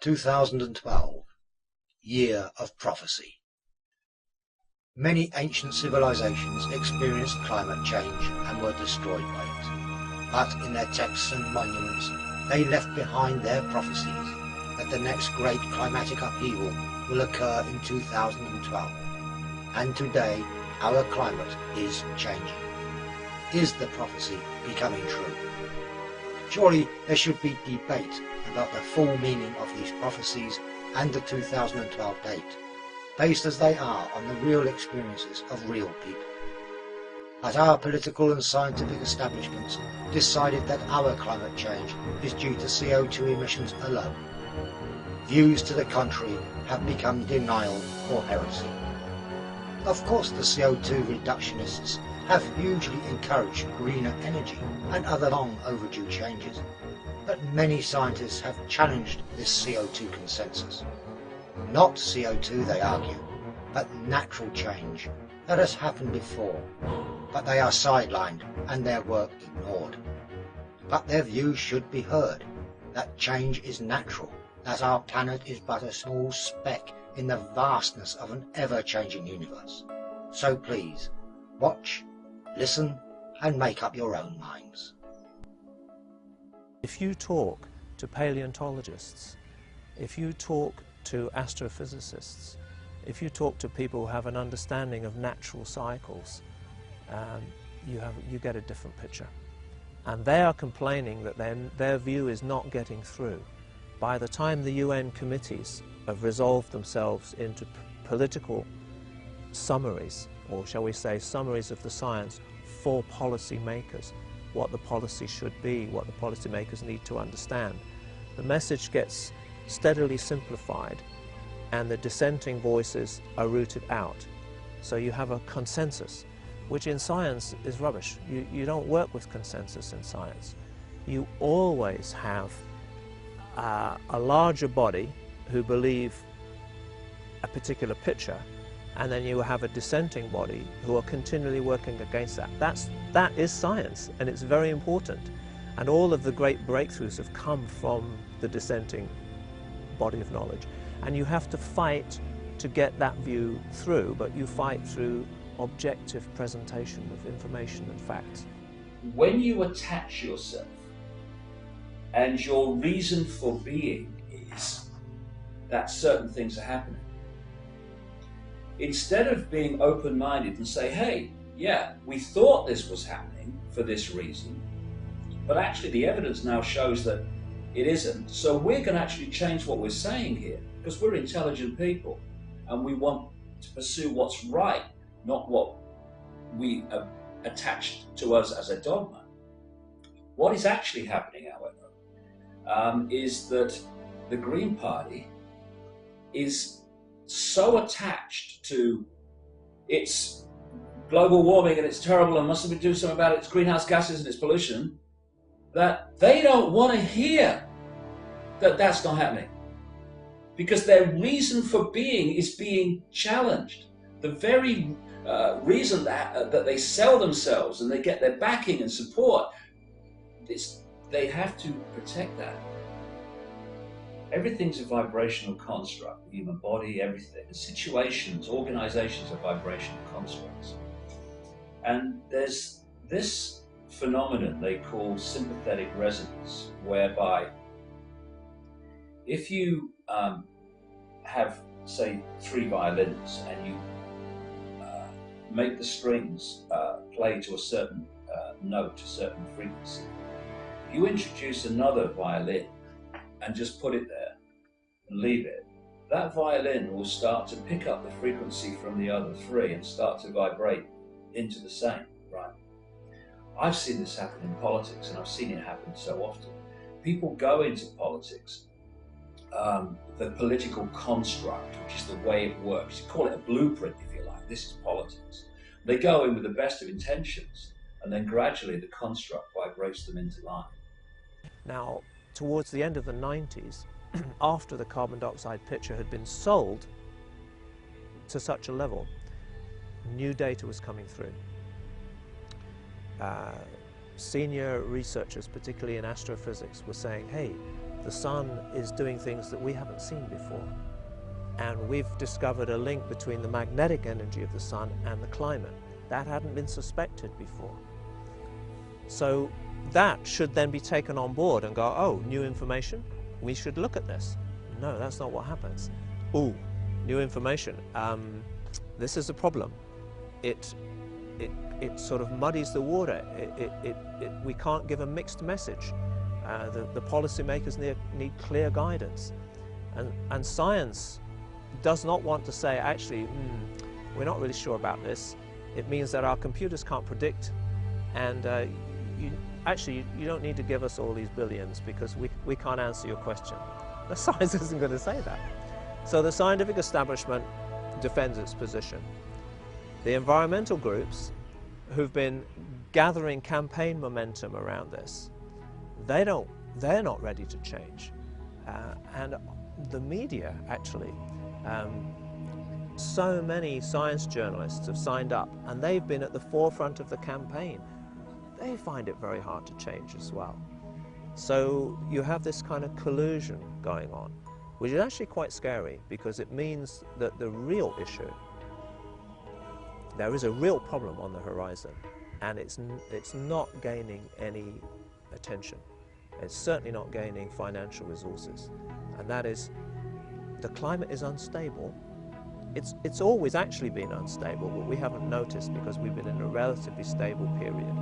2012, Year of Prophecy. Many ancient civilizations experienced climate change and were destroyed by it. But in their texts and monuments, they left behind their prophecies that the next great climatic upheaval will occur in 2012. And today, our climate is changing. Is the prophecy becoming true? Surely there should be debate about the full meaning of these prophecies and the 2012 date, based as they are on the real experiences of real people. But our political and scientific establishments decided that our climate change is due to CO2 emissions alone. Views to the contrary have become denial or heresy. Of course, the CO2 reductionists have hugely encouraged greener energy and other long overdue changes, but many scientists have challenged this CO2 consensus. Not CO2, they argue, but natural change that has happened before, but they are sidelined and their work ignored. But their views should be heard, that change is natural, that our planet is but a small speck in the vastness of an ever-changing universe. So please, watch, listen, and make up your own minds. If you talk to paleontologists, if you talk to astrophysicists, if you talk to people who have an understanding of natural cycles, you get a different picture. And they are complaining that their view is not getting through. By the time the UN committees have resolved themselves into political summaries, or shall we say summaries of the science for policy makers, what the policy should be, what the policy makers need to understand, the message gets steadily simplified and the dissenting voices are rooted out. So you have a consensus, which in science is rubbish. You don't work with consensus in science. You always have a larger body who believe a particular picture, and then you have a dissenting body who are continually working against that. That is science, and it's very important. And all of the great breakthroughs have come from the dissenting body of knowledge. And you have to fight to get that view through, but you fight through objective presentation of information and facts. When you attach yourself and your reason for being is that certain things are happening, instead of being open-minded and say, hey, yeah, we thought this was happening for this reason, but actually the evidence now shows that it isn't. So we're going to actually change what we're saying here, because we're intelligent people and we want to pursue what's right, not what we have attached to us as a dogma. What is actually happening, however, is that the Green Party is so attached to its global warming and it's terrible and must do something about its greenhouse gases and its pollution, that they don't want to hear that that's not happening, because their reason for being is being challenged. The very reason that they sell themselves and they get their backing and support, they have to protect that. Everything's a vibrational construct, the human body, everything. The situations, organizations are vibrational constructs. And there's this phenomenon they call sympathetic resonance, whereby if you have, say, 3 violins and you make the strings play to a certain note, a certain frequency, you introduce another violin and just put it there and leave it, that violin will start to pick up the frequency from the other 3 and start to vibrate into the same, right? I've seen this happen in politics, and I've seen it happen so often. People go into politics, the political construct, which is the way it works. You call it a blueprint, if you like. This is politics. They go in with the best of intentions, and then gradually the construct vibrates them into line. Now, towards the end of the 90s, after the carbon dioxide picture had been sold to such a level, new data was coming through. Senior researchers, particularly in astrophysics, were saying, hey, the sun is doing things that we haven't seen before. And we've discovered a link between the magnetic energy of the sun and the climate. That hadn't been suspected before. So that should then be taken on board and go, oh, new information? We should look at this. No, that's not what happens. Oh, new information. This is a problem. It sort of muddies the water. We can't give a mixed message. The policymakers need clear guidance. And science does not want to say, actually, we're not really sure about this. It means that our computers can't predict, and you don't need to give us all these billions because we can't answer your question. The science isn't going to say that. So the scientific establishment defends its position. The environmental groups who've been gathering campaign momentum around this, they're not ready to change. And the media, actually, so many science journalists have signed up and they've been at the forefront of the campaign. They find it very hard to change as well. So you have this kind of collusion going on, which is actually quite scary because it means that the real issue, there is a real problem on the horizon, and it's not gaining any attention. It's certainly not gaining financial resources, and that is the climate is unstable. It's always actually been unstable, but we haven't noticed because we've been in a relatively stable period.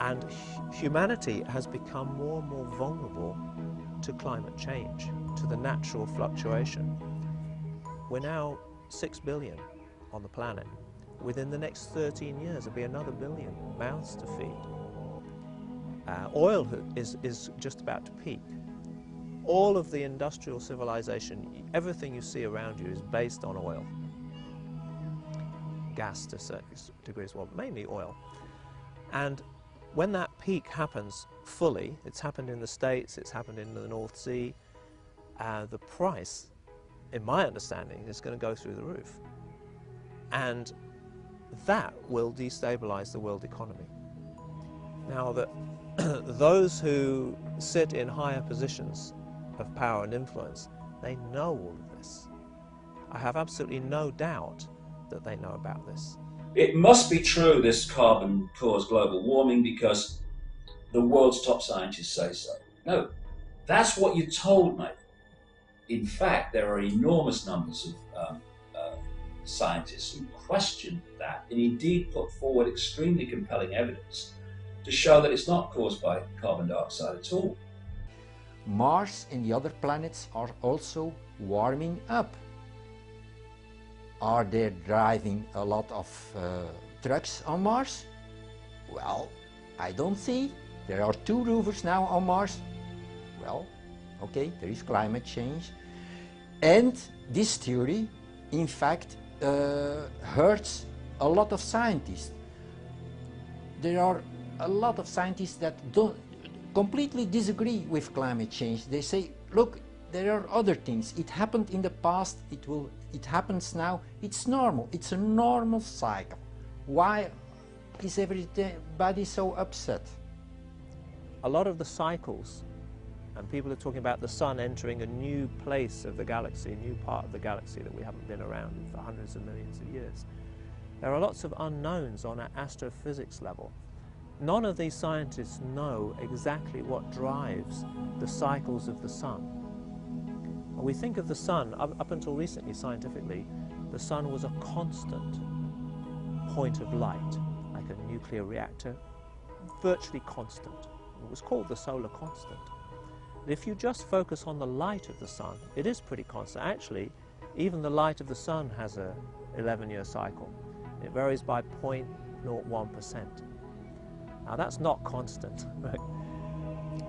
And humanity has become more and more vulnerable to climate change, to the natural fluctuation. We're now 6 billion on the planet. Within the next 13 years, there'll be another billion mouths to feed. Oil is just about to peak. All of the industrial civilization, everything you see around you is based on oil. Gas to certain degrees, well, mainly oil. And when that peak happens fully, it's happened in the States, it's happened in the North Sea, the price, in my understanding, is going to go through the roof. And that will destabilize the world economy. Now, those who sit in higher positions of power and influence, they know all of this. I have absolutely no doubt that they know about this. It must be true this carbon caused global warming because the world's top scientists say so. No, that's what you're told, mate. In fact, there are enormous numbers of scientists who question that and indeed put forward extremely compelling evidence to show that it's not caused by carbon dioxide at all. Mars and the other planets are also warming up. Are they driving a lot of trucks on Mars? Well, I don't see. There are 2 rovers now on Mars. Well, okay, there is climate change. And this theory, in fact, hurts a lot of scientists. There are a lot of scientists that completely disagree with climate change. They say, look, there are other things. It happened in the past, it happens now. It's normal. It's a normal cycle. Why is everybody so upset? A lot of the cycles, and people are talking about the sun entering a new place of the galaxy, a new part of the galaxy that we haven't been around in for hundreds of millions of years. There are lots of unknowns on an astrophysics level. None of these scientists know exactly what drives the cycles of the sun. When we think of the sun, up until recently scientifically, the sun was a constant point of light, like a nuclear reactor, virtually constant. It was called the solar constant. If you just focus on the light of the sun, it is pretty constant. Actually, even the light of the sun has a 11-year cycle. It varies by 0.01%. Now that's not constant, right?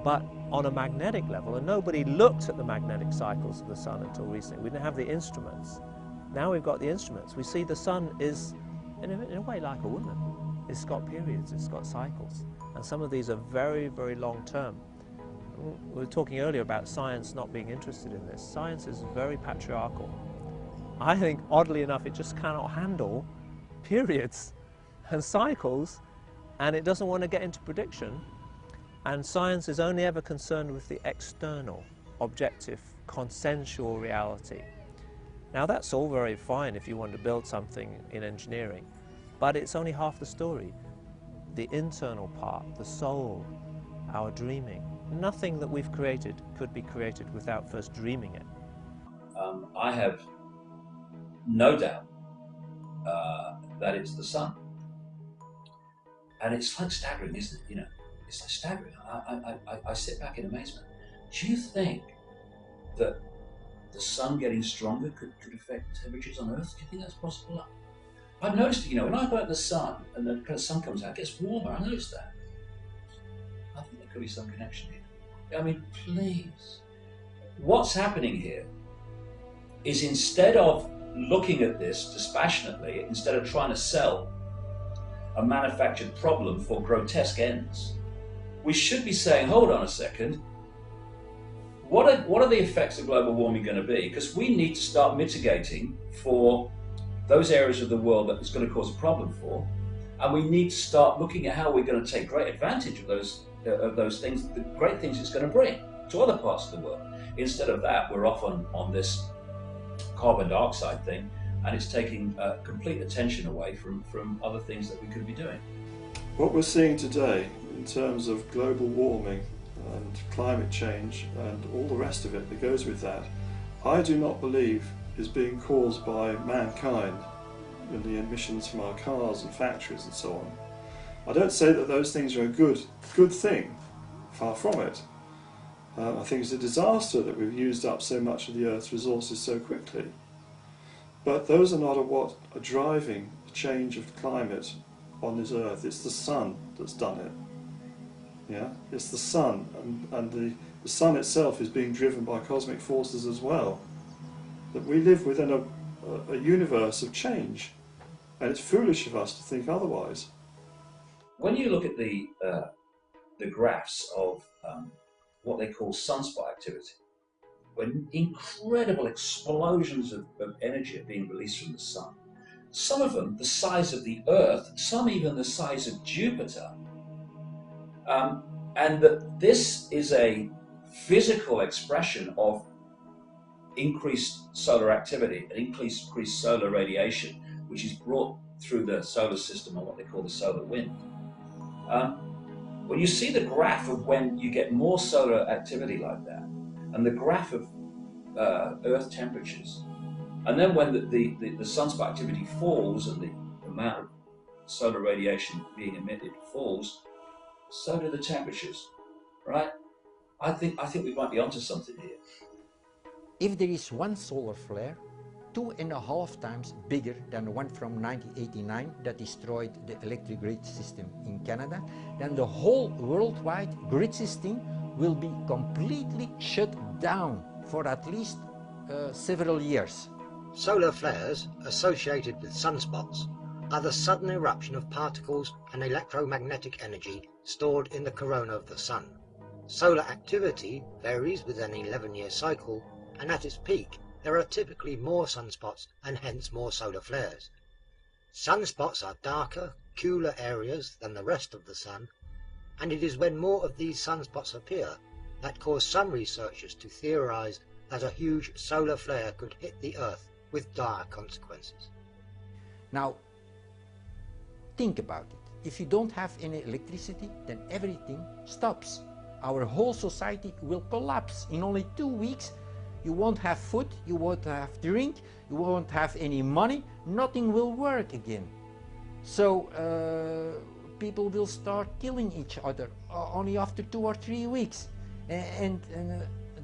But on a magnetic level, and nobody looked at the magnetic cycles of the sun until recently. We didn't have the instruments. Now we've got the instruments. We see the sun is, in a way, like a woman. It's got periods, it's got cycles. And some of these are very, very long term. We were talking earlier about science not being interested in this. Science is very patriarchal. I think, oddly enough, it just cannot handle periods and cycles, and it doesn't want to get into prediction. And science is only ever concerned with the external, objective, consensual reality. Now that's all very fine if you want to build something in engineering, but it's only half the story. The internal part, the soul, our dreaming, nothing that we've created could be created without first dreaming it. I have no doubt that it's the sun. And it's like staggering, isn't it? You know, it's like staggering. I sit back in amazement. Do you think that the sun getting stronger could affect temperatures on Earth? Do you think that's possible? I've noticed, you know, when I go out in the sun and the sun comes out, it gets warmer. I noticed that. I think there could be some connection here. I mean, please. What's happening here is, instead of looking at this dispassionately, instead of trying to sell a manufactured problem for grotesque ends, we should be saying, hold on a second, what are the effects of global warming going to be? Because we need to start mitigating for those areas of the world that it's going to cause a problem for, and we need to start looking at how we're going to take great advantage of those things, the great things it's going to bring to other parts of the world. Instead of that, we're off on this carbon dioxide thing, and it's taking complete attention away from other things that we could be doing. What we're seeing today in terms of global warming and climate change and all the rest of it that goes with that, I do not believe is being caused by mankind in the emissions from our cars and factories and so on. I don't say that those things are a good thing, far from it. I think it's a disaster that we've used up so much of the Earth's resources so quickly. But those are not what are driving the change of climate on this Earth. It's the sun that's done it. Yeah, it's the sun, and the sun itself is being driven by cosmic forces as well. That we live within a universe of change, and it's foolish of us to think otherwise. When you look at the graphs of what they call sunspot activity, when incredible explosions of energy are being released from the sun, some of them the size of the Earth, some even the size of Jupiter, and that this is a physical expression of increased solar activity and increased solar radiation, which is brought through the solar system on what they call the solar wind. When you see the graph of when you get more solar activity like that, and the graph of Earth temperatures, and then when the sunspot activity falls and the amount of solar radiation being emitted falls, so do the temperatures, right? I think we might be onto something here. If there is one solar flare 2.5 times bigger than the one from 1989 that destroyed the electric grid system in Canada, then the whole worldwide grid system will be completely shut down for at least several years. Solar flares associated with sunspots are the sudden eruption of particles and electromagnetic energy stored in the corona of the sun. Solar activity varies with an 11-year cycle, and at its peak there are typically more sunspots and hence more solar flares. Sunspots are darker, cooler areas than the rest of the sun, and it is when more of these sunspots appear that cause some researchers to theorize that a huge solar flare could hit the Earth with dire consequences. Now, think about it. If you don't have any electricity, then everything stops. Our whole society will collapse. In only 2 weeks, you won't have food, you won't have drink, you won't have any money, nothing will work again. So people will start killing each other only after 2 or 3 weeks. And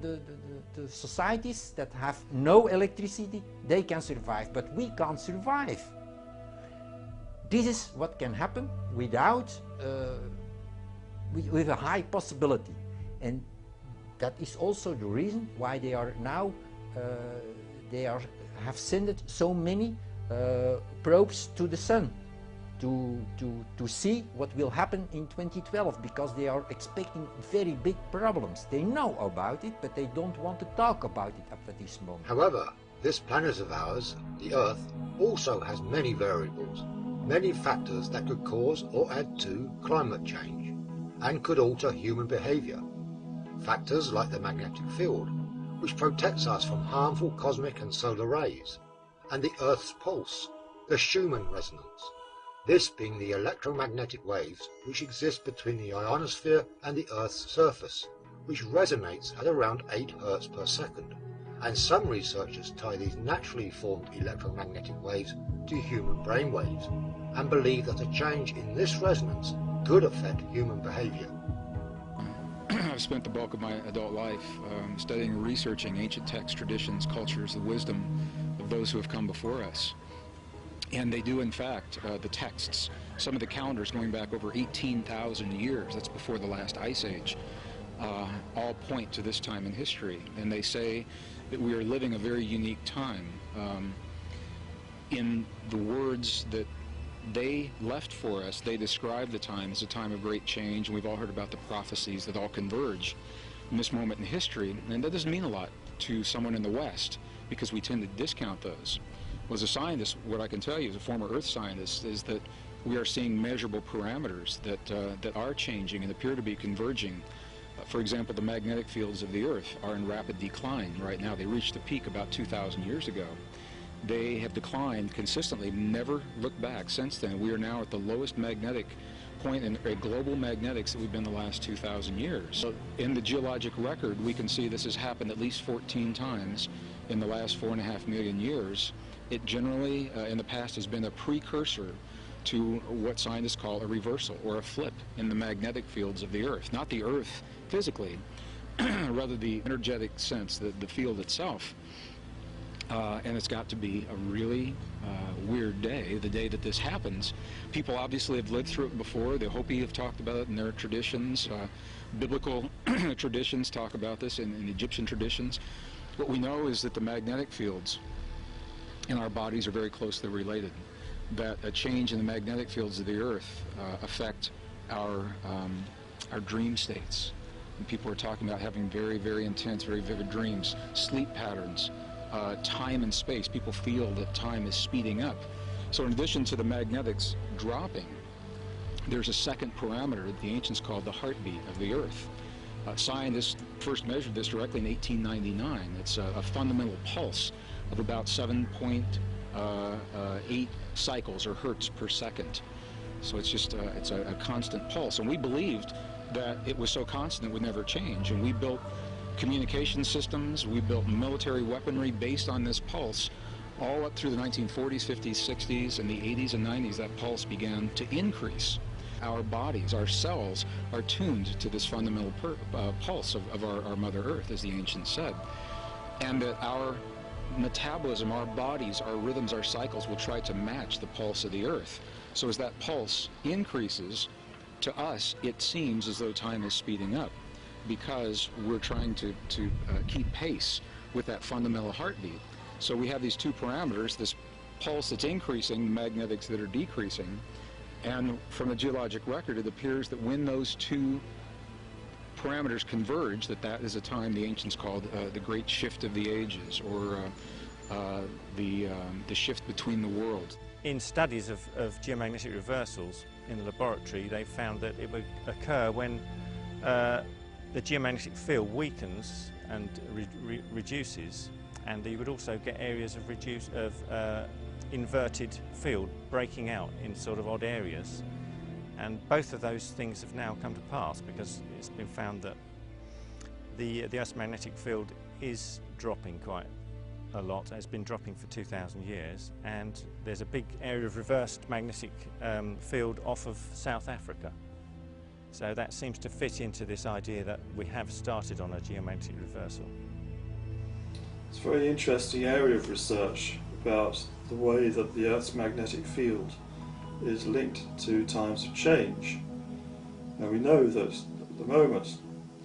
the societies that have no electricity, they can survive, but we can't survive. This is what can happen without, with a high possibility. And that is also the reason why they are now, have sent so many probes to the sun to see what will happen in 2012, because they are expecting very big problems. They know about it, but they don't want to talk about it up at this moment. However, this planet of ours, the Earth, also has many variables, many factors that could cause or add to climate change. and could alter human behaviour. Factors like the magnetic field, which protects us from harmful cosmic and solar rays, and the Earth's pulse, the Schumann resonance, this being the electromagnetic waves which exist between the ionosphere and the Earth's surface, which resonates at around 8 Hz per second, and some researchers tie these naturally formed electromagnetic waves to human brain waves, and believe that a change in this resonance could affect human behaviour. I've spent the bulk of my adult life studying and researching ancient texts, traditions, cultures, the wisdom of those who have come before us. And they do, in fact, the texts, some of the calendars going back over 18,000 years, that's before the last ice age, all point to this time in history. And they say that we are living a very unique time. In the words that they left for us, they describe the time as a time of great change, and we've all heard about the prophecies that all converge in this moment in history, and that doesn't mean a lot to someone in the West because we tend to discount those. Well, as a scientist, what I can tell you as a former Earth scientist is that we are seeing measurable parameters that are changing and appear to be converging. For example, the magnetic fields of the Earth are in rapid decline right now. They reached a peak about 2,000 years ago. They have declined consistently, never looked back since then. We are now at the lowest magnetic point in global magnetics that we've been the last 2,000 years. So in the geologic record, we can see this has happened at least 14 times in the last 4.5 million years. It generally, in the past, has been a precursor to what scientists call a reversal or a flip in the magnetic fields of the Earth. Not the Earth physically, rather the energetic sense, the field itself. And it's got to be a really weird day, the day that this happens. People obviously have lived through it before. The Hopi have talked about it in their traditions. Biblical traditions talk about this in Egyptian traditions. What we know is that the magnetic fields in our bodies are very closely related, that a change in the magnetic fields of the Earth affect our dream states. And people are talking about having very, very intense, very vivid dreams, sleep patterns, time and space. People feel that time is speeding up. So in addition to the magnetics dropping, there's a second parameter that the ancients called the heartbeat of the Earth. Scientists first measured this directly in 1899. It's a fundamental pulse of about 7.8 cycles or hertz per second. So it's just it's a constant pulse. And we believed that it was so constant it would never change. And we built communication systems, we built military weaponry based on this pulse. All up through the 1940s, 50s, 60s, and the 80s and 90s, that pulse began to increase. Our bodies, our cells, are tuned to this fundamental pulse of our Mother Earth, as the ancients said. And that our metabolism, our bodies, our rhythms, our cycles will try to match the pulse of the Earth. So as that pulse increases, to us, it seems as though time is speeding up, because we're trying to keep pace with that fundamental heartbeat. So we have these two parameters, this pulse that's increasing, magnetics that are decreasing, and from the geologic record it appears that when those two parameters converge, that is a time the ancients called the Great Shift of the Ages, or the shift between the worlds. In studies of geomagnetic reversals in the laboratory, they found that it would occur when the geomagnetic field weakens and reduces, and you would also get areas of inverted field breaking out in sort of odd areas. And both of those things have now come to pass, because it's been found that the Earth's magnetic field is dropping quite a lot. It's been dropping for 2,000 years, and there's a big area of reversed magnetic field off of South Africa. So that seems to fit into this idea that we have started on a geomagnetic reversal. It's a very interesting area of research about the way that the Earth's magnetic field is linked to times of change. Now we know that at the moment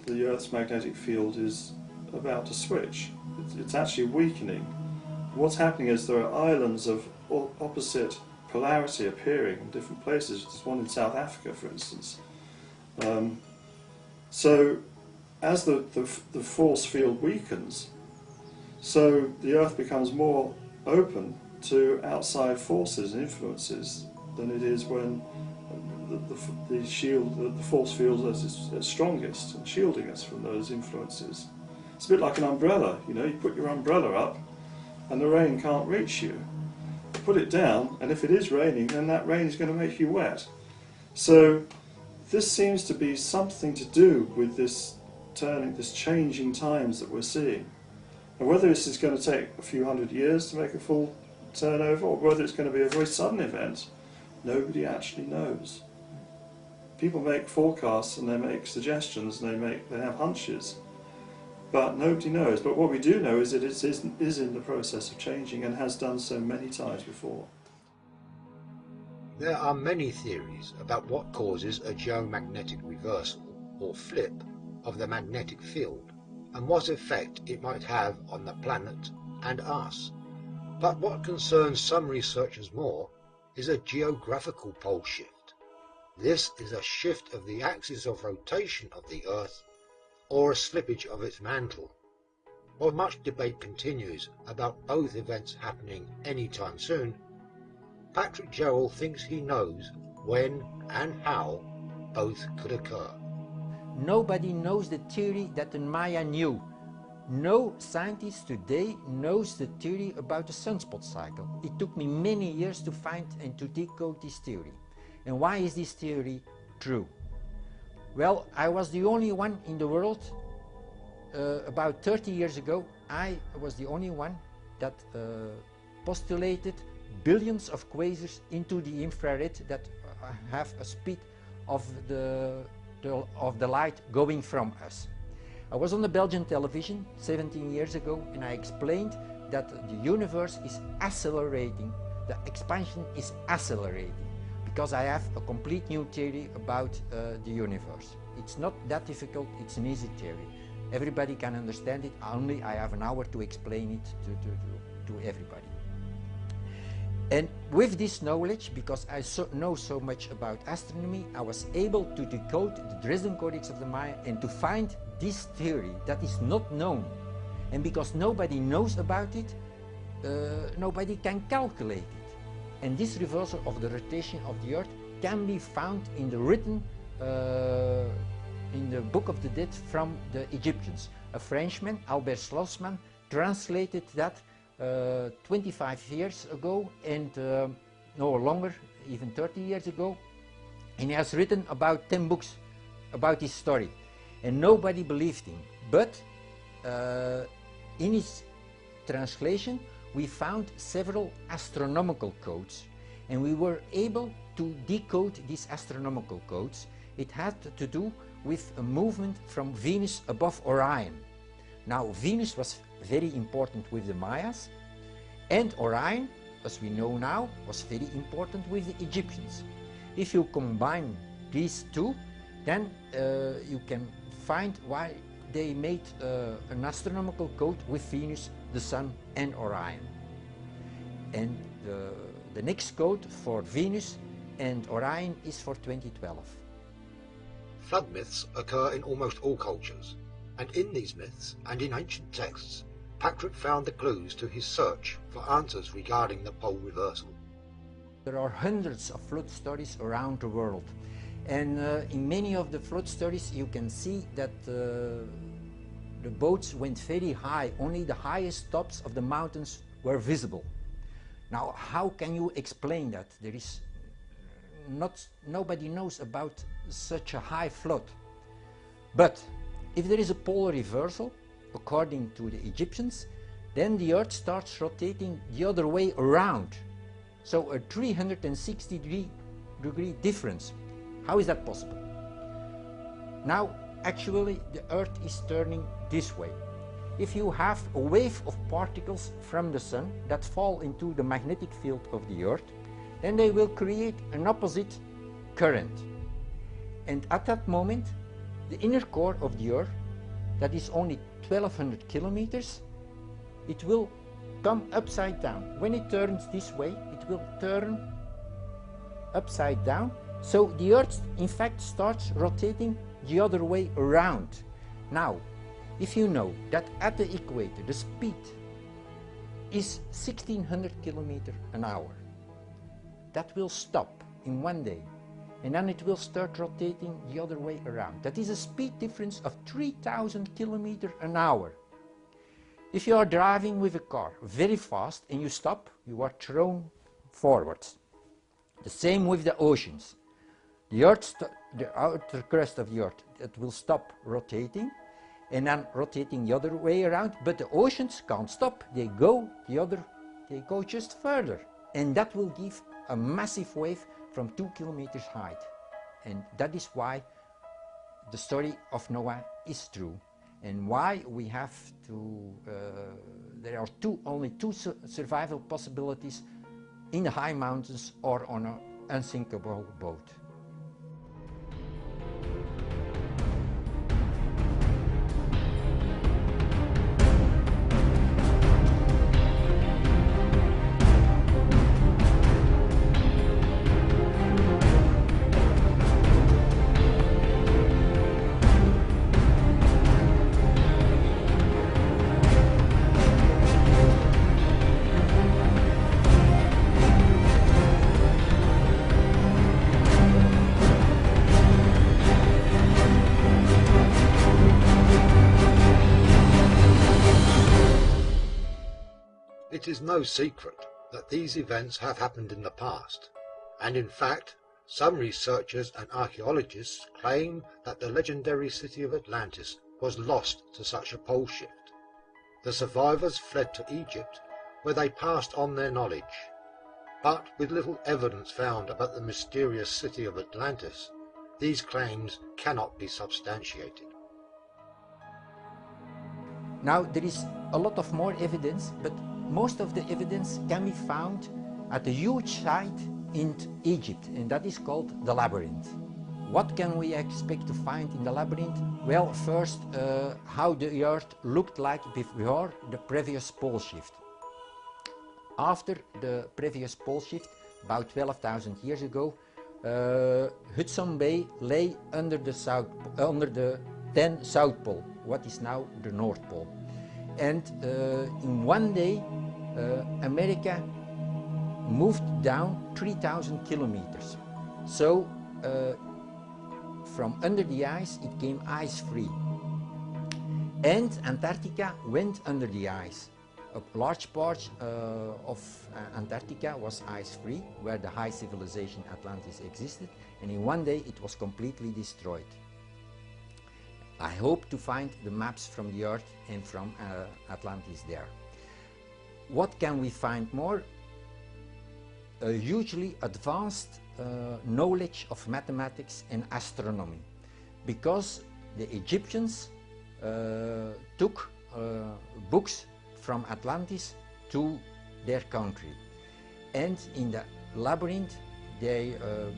the Earth's magnetic field is about to switch. It's actually weakening. What's happening is there are islands of opposite polarity appearing in different places. There's one in South Africa, for instance. So as the force field weakens, so the Earth becomes more open to outside forces and influences than it is when the shield, the force field is strongest and shielding us from those influences. It's a bit like an umbrella, you know, you put your umbrella up and the rain can't reach you. Put it down, and if it is raining, then that rain is going to make you wet. So this seems to be something to do with this changing times that we're seeing. And whether this is going to take a few hundred years to make a full turnover, or whether it's going to be a very sudden event, nobody actually knows. People make forecasts and they make suggestions and they have hunches, but nobody knows. But what we do know is that it is in the process of changing and has done so many times before. There are many theories about what causes a geomagnetic reversal or flip of the magnetic field and what effect it might have on the planet and us. But what concerns some researchers more is a geographical pole shift. This is a shift of the axis of rotation of the Earth or a slippage of its mantle. While much debate continues about both events happening anytime soon, Patrick Gerald thinks he knows when and how both could occur. Nobody knows the theory that the Maya knew. No scientist today knows the theory about the sunspot cycle. It took me many years to find and to decode this theory. And why is this theory true? Well, I was the only one in the world, about 30 years ago, I was the only one that postulated billions of quasars into the infrared that have a speed of the light going from us. I was on the Belgian television 17 years ago and I explained that the universe is accelerating, the expansion is accelerating, because I have a complete new theory about the universe. It's not that difficult, it's an easy theory. Everybody can understand it, only I have an hour to explain it to everybody. And with this knowledge, because I know so much about astronomy, I was able to decode the Dresden Codex of the Maya and to find this theory that is not known. And because nobody knows about it, nobody can calculate it. And this reversal of the rotation of the Earth can be found in the written in the Book of the Dead from the Egyptians. A Frenchman, Albert Schlossman, translated that 25 years ago and no longer, even 30 years ago, and he has written about 10 books about his story and nobody believed him. But in his translation we found several astronomical codes and we were able to decode these astronomical codes. It had to do with a movement from Venus above Orion. Now Venus was very important with the Mayas, and Orion, as we know now, was very important with the Egyptians. If you combine these two, then you can find why they made an astronomical code with Venus, the Sun and Orion. And the next code for Venus and Orion is for 2012. Flood myths occur in almost all cultures, and in these myths and in ancient texts, Patrick found the clues to his search for answers regarding the pole reversal. There are hundreds of flood stories around the world, and in many of the flood stories you can see that the boats went very high. Only the highest tops of the mountains were visible. Now how can you explain that? There is nobody knows about such a high flood. But if there is a polar reversal, according to the Egyptians, then the Earth starts rotating the other way around. So a 360-degree difference. How is that possible? Now, actually, the Earth is turning this way. If you have a wave of particles from the Sun that fall into the magnetic field of the Earth, then they will create an opposite current. And at that moment, the inner core of the Earth, that is only 1200 kilometers, it will come upside down. When it turns this way, it will turn upside down. So the Earth, in fact, starts rotating the other way around. Now, if you know that at the equator the speed is 1600 kilometers an hour, that will stop in one day. and then it will start rotating the other way around. That is a speed difference of 3,000 kilometers an hour. If you are driving with a car very fast and you stop, you are thrown forwards. The same with the oceans. The outer crust of the Earth, it will stop rotating and then rotating the other way around, but the oceans can't stop. They go just further, and that will give a massive wave from 2 kilometers height. And that is why the story of Noah is true, and why we have to, there are only two survival possibilities in the high mountains or on an unsinkable boat. It is no secret that these events have happened in the past, and in fact, some researchers and archaeologists claim that the legendary city of Atlantis was lost to such a pole shift. The survivors fled to Egypt, where they passed on their knowledge. But with little evidence found about the mysterious city of Atlantis, these claims cannot be substantiated. Now there is a lot of more evidence, but most of the evidence can be found at a huge site in Egypt, and that is called the labyrinth. What can we expect to find in the labyrinth? Well, first, how the Earth looked like before the previous pole shift. After the previous pole shift, about 12,000 years ago, Hudson Bay lay under the then South Pole, what is now the North Pole. And in one day, America moved down 3,000 kilometers. So from under the ice, it came ice-free. And Antarctica went under the ice. A large part of Antarctica was ice-free, where the high civilization Atlantis existed, and in one day it was completely destroyed. I hope to find the maps from the Earth and from Atlantis there. What can we find more? A hugely advanced knowledge of mathematics and astronomy, because the Egyptians took books from Atlantis to their country, and in the labyrinth they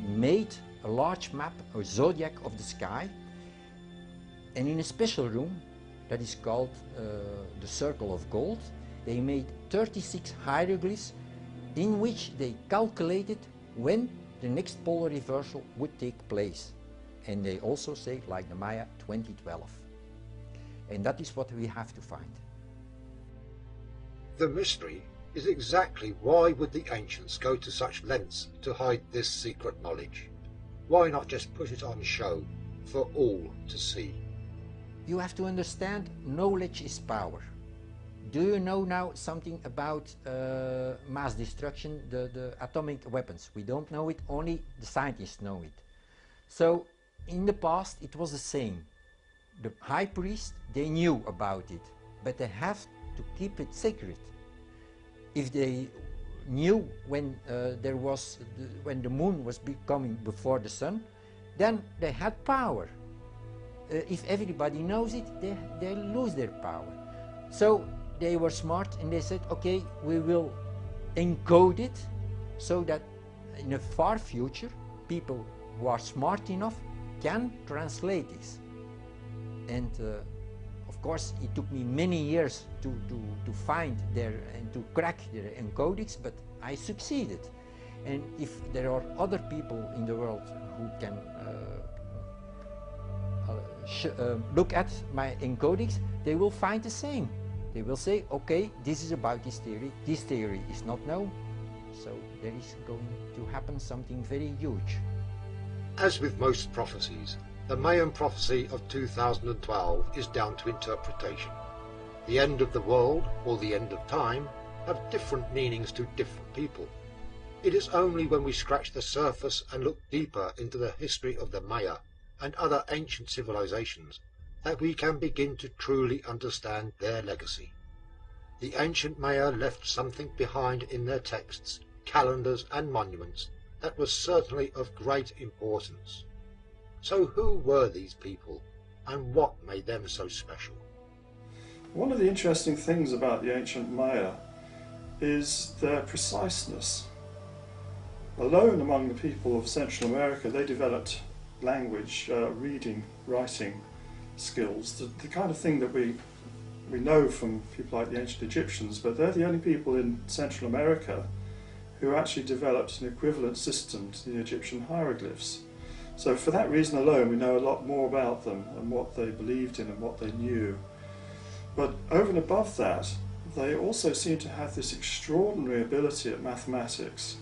made a large map, a zodiac of the sky, and in a special room that is called the Circle of Gold, they made 36 hieroglyphs in which they calculated when the next polar reversal would take place. And they also say, like the Maya, 2012. And that is what we have to find. The mystery is exactly why would the ancients go to such lengths to hide this secret knowledge? Why not just put it on show for all to see? You have to understand, knowledge is power. Do you know now something about mass destruction, the atomic weapons? We don't know it, only the scientists know it. So in the past it was the same. The high priests, they knew about it, but they have to keep it secret. If they knew when when the moon was becoming before the sun, then they had power. If everybody knows it, they lose their power. So they were smart and they said, okay, we will encode it so that in the far future, people who are smart enough can translate this. And of course, it took me many years to find and to crack their encodings, but I succeeded. And if there are other people in the world who can look at my encodings, they will find the same. They will say, okay, this is about this theory is not known, so there is going to happen something very huge. As with most prophecies, the Mayan prophecy of 2012 is down to interpretation. The end of the world or the end of time have different meanings to different people. It is only when we scratch the surface and look deeper into the history of the Maya and other ancient civilizations that we can begin to truly understand their legacy. The ancient Maya left something behind in their texts, calendars and monuments that was certainly of great importance. So who were these people, and what made them so special? One of the interesting things about the ancient Maya is their preciseness. Alone among the people of Central America, they developed language, reading, writing skills, the kind of thing that we know from people like the ancient Egyptians, but they're the only people in Central America who actually developed an equivalent system to the Egyptian hieroglyphs. So for that reason alone, we know a lot more about them and what they believed in and what they knew. But over and above that, they also seem to have this extraordinary ability at mathematics.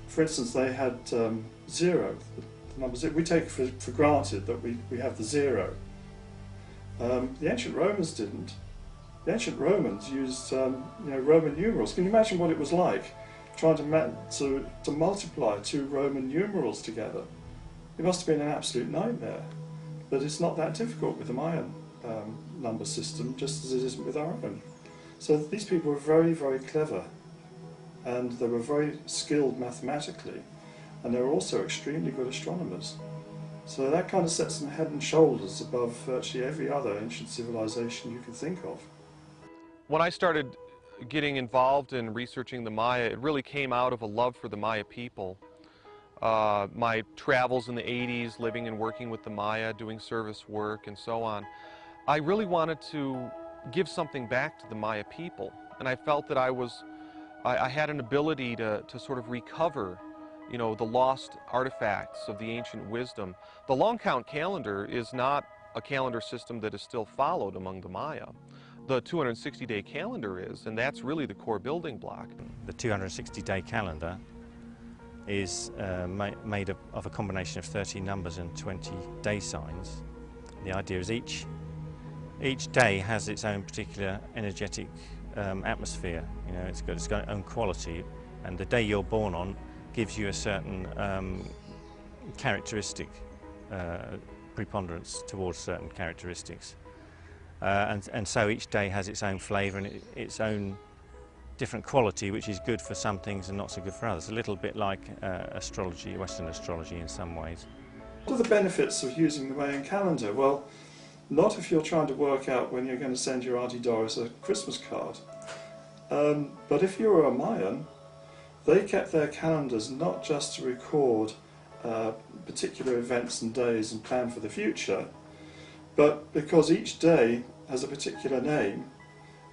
For instance, they had zero, the number zero. We take for granted that we have the zero. The ancient Romans didn't. The ancient Romans used Roman numerals. Can you imagine what it was like trying to multiply two Roman numerals together? It must have been an absolute nightmare. But it's not that difficult with the Mayan number system, just as it isn't with our own. So these people were very, very clever, and they were very skilled mathematically, and they were also extremely good astronomers. So that kind of sets them head and shoulders above virtually every other ancient civilization you can think of. When I started getting involved in researching the Maya, it really came out of a love for the Maya people. My travels in the 80s, living and working with the Maya, doing service work and so on, I really wanted to give something back to the Maya people. And I felt that I had an ability to sort of recover, you know, the lost artifacts of the ancient wisdom. The long count calendar is not a calendar system that is still followed among the Maya. The 260-day calendar is, and that's really the core building block. The 260-day calendar is made up of a combination of 30 numbers and 20 day signs. The idea is each day has its own particular energetic atmosphere. You know, it's got its own quality, and the day you're born on gives you a certain characteristic preponderance towards certain characteristics. And so each day has its own flavour and its own different quality, which is good for some things and not so good for others. A little bit like astrology, Western astrology in some ways. What are the benefits of using the Mayan calendar? Well, not if you're trying to work out when you're going to send your Auntie Doris a Christmas card. But if you were a Mayan, they kept their calendars not just to record particular events and days and plan for the future, but because each day has a particular name,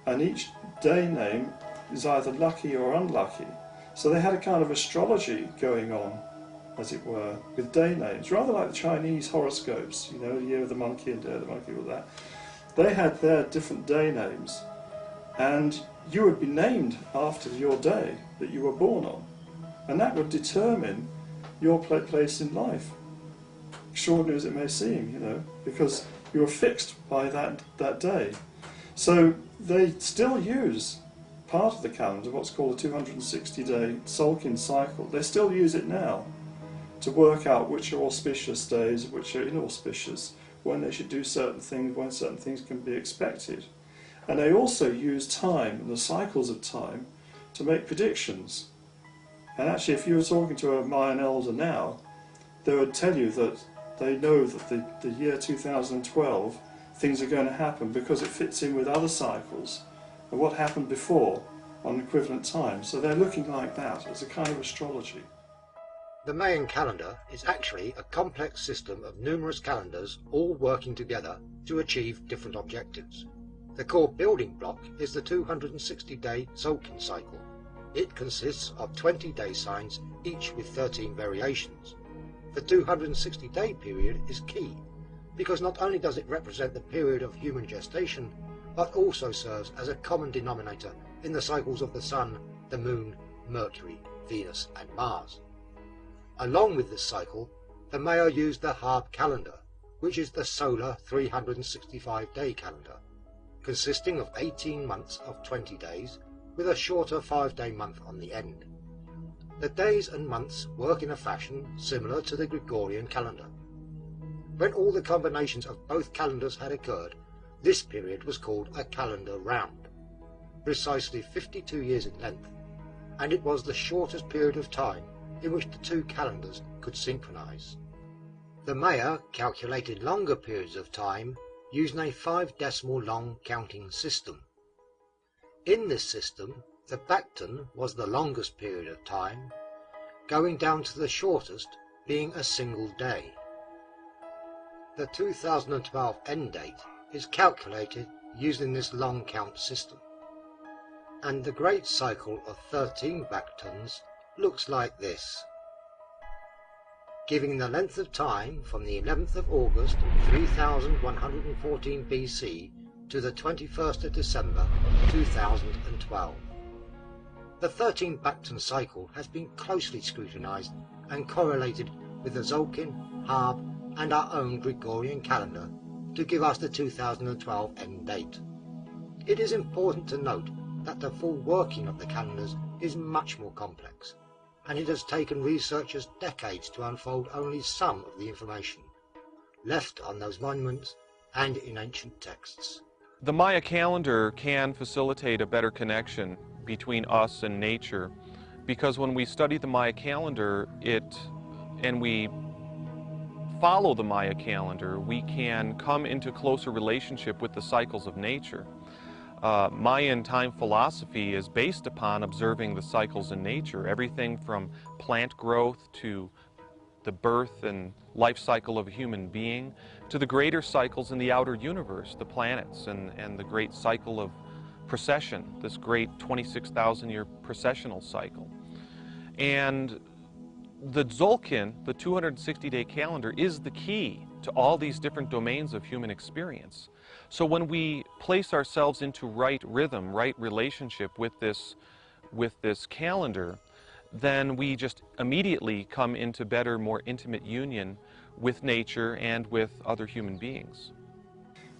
and each day name is either lucky or unlucky. So they had a kind of astrology going on, as it were, with day names, rather like the Chinese horoscopes, you know, the year of the monkey and day of the monkey, all that. They had their different day names, and you would be named after your day that you were born on, and that would determine your place in life. Extraordinary as it may seem, you know, because you were fixed by that day. So they still use part of the calendar, what's called a 260-day Tzolk'in cycle. They still use it now to work out which are auspicious days, which are inauspicious, when they should do certain things, when certain things can be expected. And they also use time and the cycles of time to make predictions. And actually, if you were talking to a Mayan elder now, they would tell you that they know that the year 2012 things are going to happen because it fits in with other cycles and what happened before on equivalent time. So they're looking like that as a kind of astrology. The Mayan calendar is actually a complex system of numerous calendars all working together to achieve different objectives. The core building block is the 260-day Tzolk'in cycle. It consists of 20 day signs, each with 13 variations. The 260-day period is key, because not only does it represent the period of human gestation, but also serves as a common denominator in the cycles of the Sun, the Moon, Mercury, Venus and Mars. Along with this cycle, the Maya used the Harb calendar, which is the solar 365-day calendar, consisting of 18 months of 20 days, with a shorter 5-day month on the end. The days and months work in a fashion similar to the Gregorian calendar. When all the combinations of both calendars had occurred, this period was called a calendar round, precisely 52 years in length, and it was the shortest period of time in which the two calendars could synchronize. The Maya calculated longer periods of time using a 5-decimal long counting system. In this system, the Bacton was the longest period of time, going down to the shortest being a single day. The 2012 end date is calculated using this long count system, and the great cycle of 13 Bactons looks like this, giving the length of time from the 11th of August 3114 BC to the 21st of December 2012. The 13 Bacton cycle has been closely scrutinized and correlated with the Tzolk'in, Harb and our own Gregorian calendar to give us the 2012 end date. It is important to note that the full working of the calendars is much more complex, and it has taken researchers decades to unfold only some of the information left on those monuments and in ancient texts. The Maya calendar can facilitate a better connection between us and nature, because when we study the Maya calendar and we follow the Maya calendar, we can come into closer relationship with the cycles of nature. Mayan time philosophy is based upon observing the cycles in nature, everything from plant growth to the birth and life cycle of a human being, to the greater cycles in the outer universe, the planets, and the great cycle of precession, this great 26,000-year precessional cycle. And the Tzolk'in, the 260-day calendar, is the key to all these different domains of human experience. So when we place ourselves into right rhythm, right relationship with this calendar, then we just immediately come into better, more intimate union with nature and with other human beings.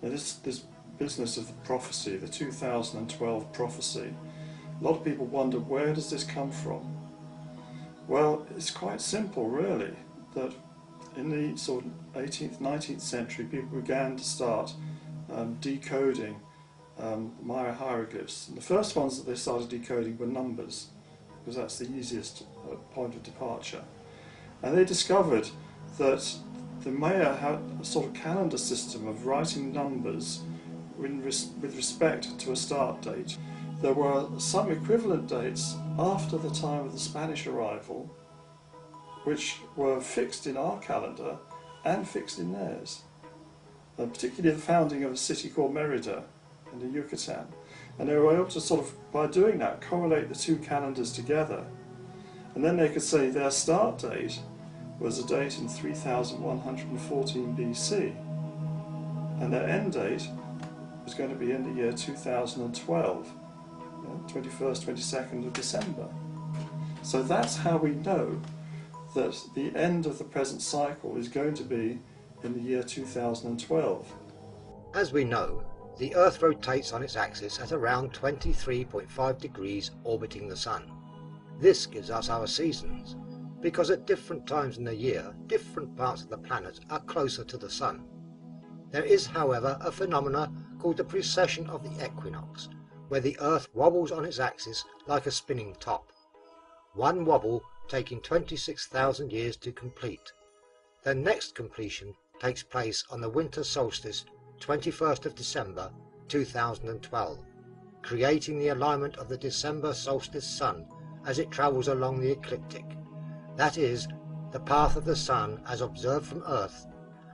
Now this business of the prophecy, the 2012 prophecy, a lot of people wonder, where does this come from? Well, it's quite simple really, that in the sort of 18th, 19th century people began to start decoding Maya hieroglyphs. And the first ones that they started decoding were numbers, because that's the easiest point of departure. And they discovered that the Maya had a sort of calendar system of writing numbers with respect to a start date. There were some equivalent dates after the time of the Spanish arrival, which were fixed in our calendar and fixed in theirs. Particularly the founding of a city called Mérida in the Yucatan. And they were able to sort of, by doing that, correlate the two calendars together. And then they could say their start date was a date in 3114 BC, and their end date was going to be in the year 2012, 21st, 22nd of December. So that's how we know that the end of the present cycle is going to be in the year 2012. As we know, the Earth rotates on its axis at around 23.5 degrees orbiting the Sun. This gives us our seasons, because at different times in the year, different parts of the planet are closer to the Sun. There is, however, a phenomena called the precession of the equinox, where the Earth wobbles on its axis like a spinning top. One wobble taking 26,000 years to complete. The next completion takes place on the winter solstice, 21st of December 2012, creating the alignment of the December solstice sun as it travels along the ecliptic. That is, the path of the Sun as observed from Earth,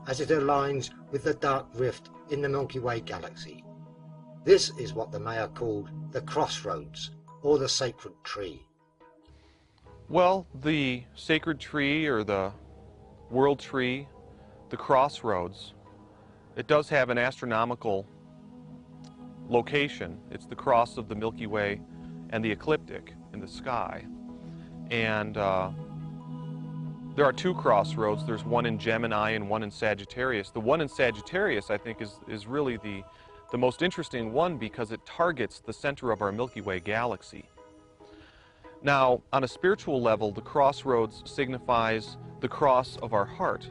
as it aligns with the dark rift in the Milky Way galaxy. This is what the Maya called the crossroads, or the sacred tree. Well, the sacred tree, or the world tree, the crossroads, it does have an astronomical location. It's the cross of the Milky Way and the ecliptic in the sky. And There are two crossroads. There's one in Gemini and one in Sagittarius. The one in Sagittarius, I think, is really the most interesting one because it targets the center of our Milky Way galaxy. Now, on a spiritual level, the crossroads signifies the cross of our heart.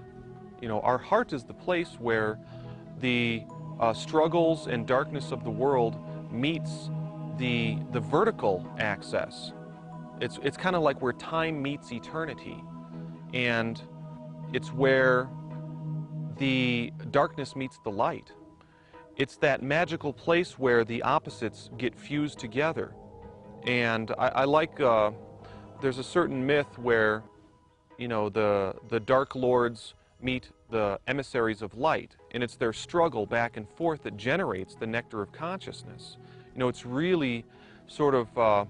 You know, our heart is the place where the struggles and darkness of the world meets the vertical axis. It's kind of like where time meets eternity, and it's where the darkness meets the light. It's that magical place where the opposites get fused together. And I like, there's a certain myth where, you know, the Dark Lords meet the emissaries of light, and it's their struggle back and forth that generates the nectar of consciousness. You know, it's really sort of,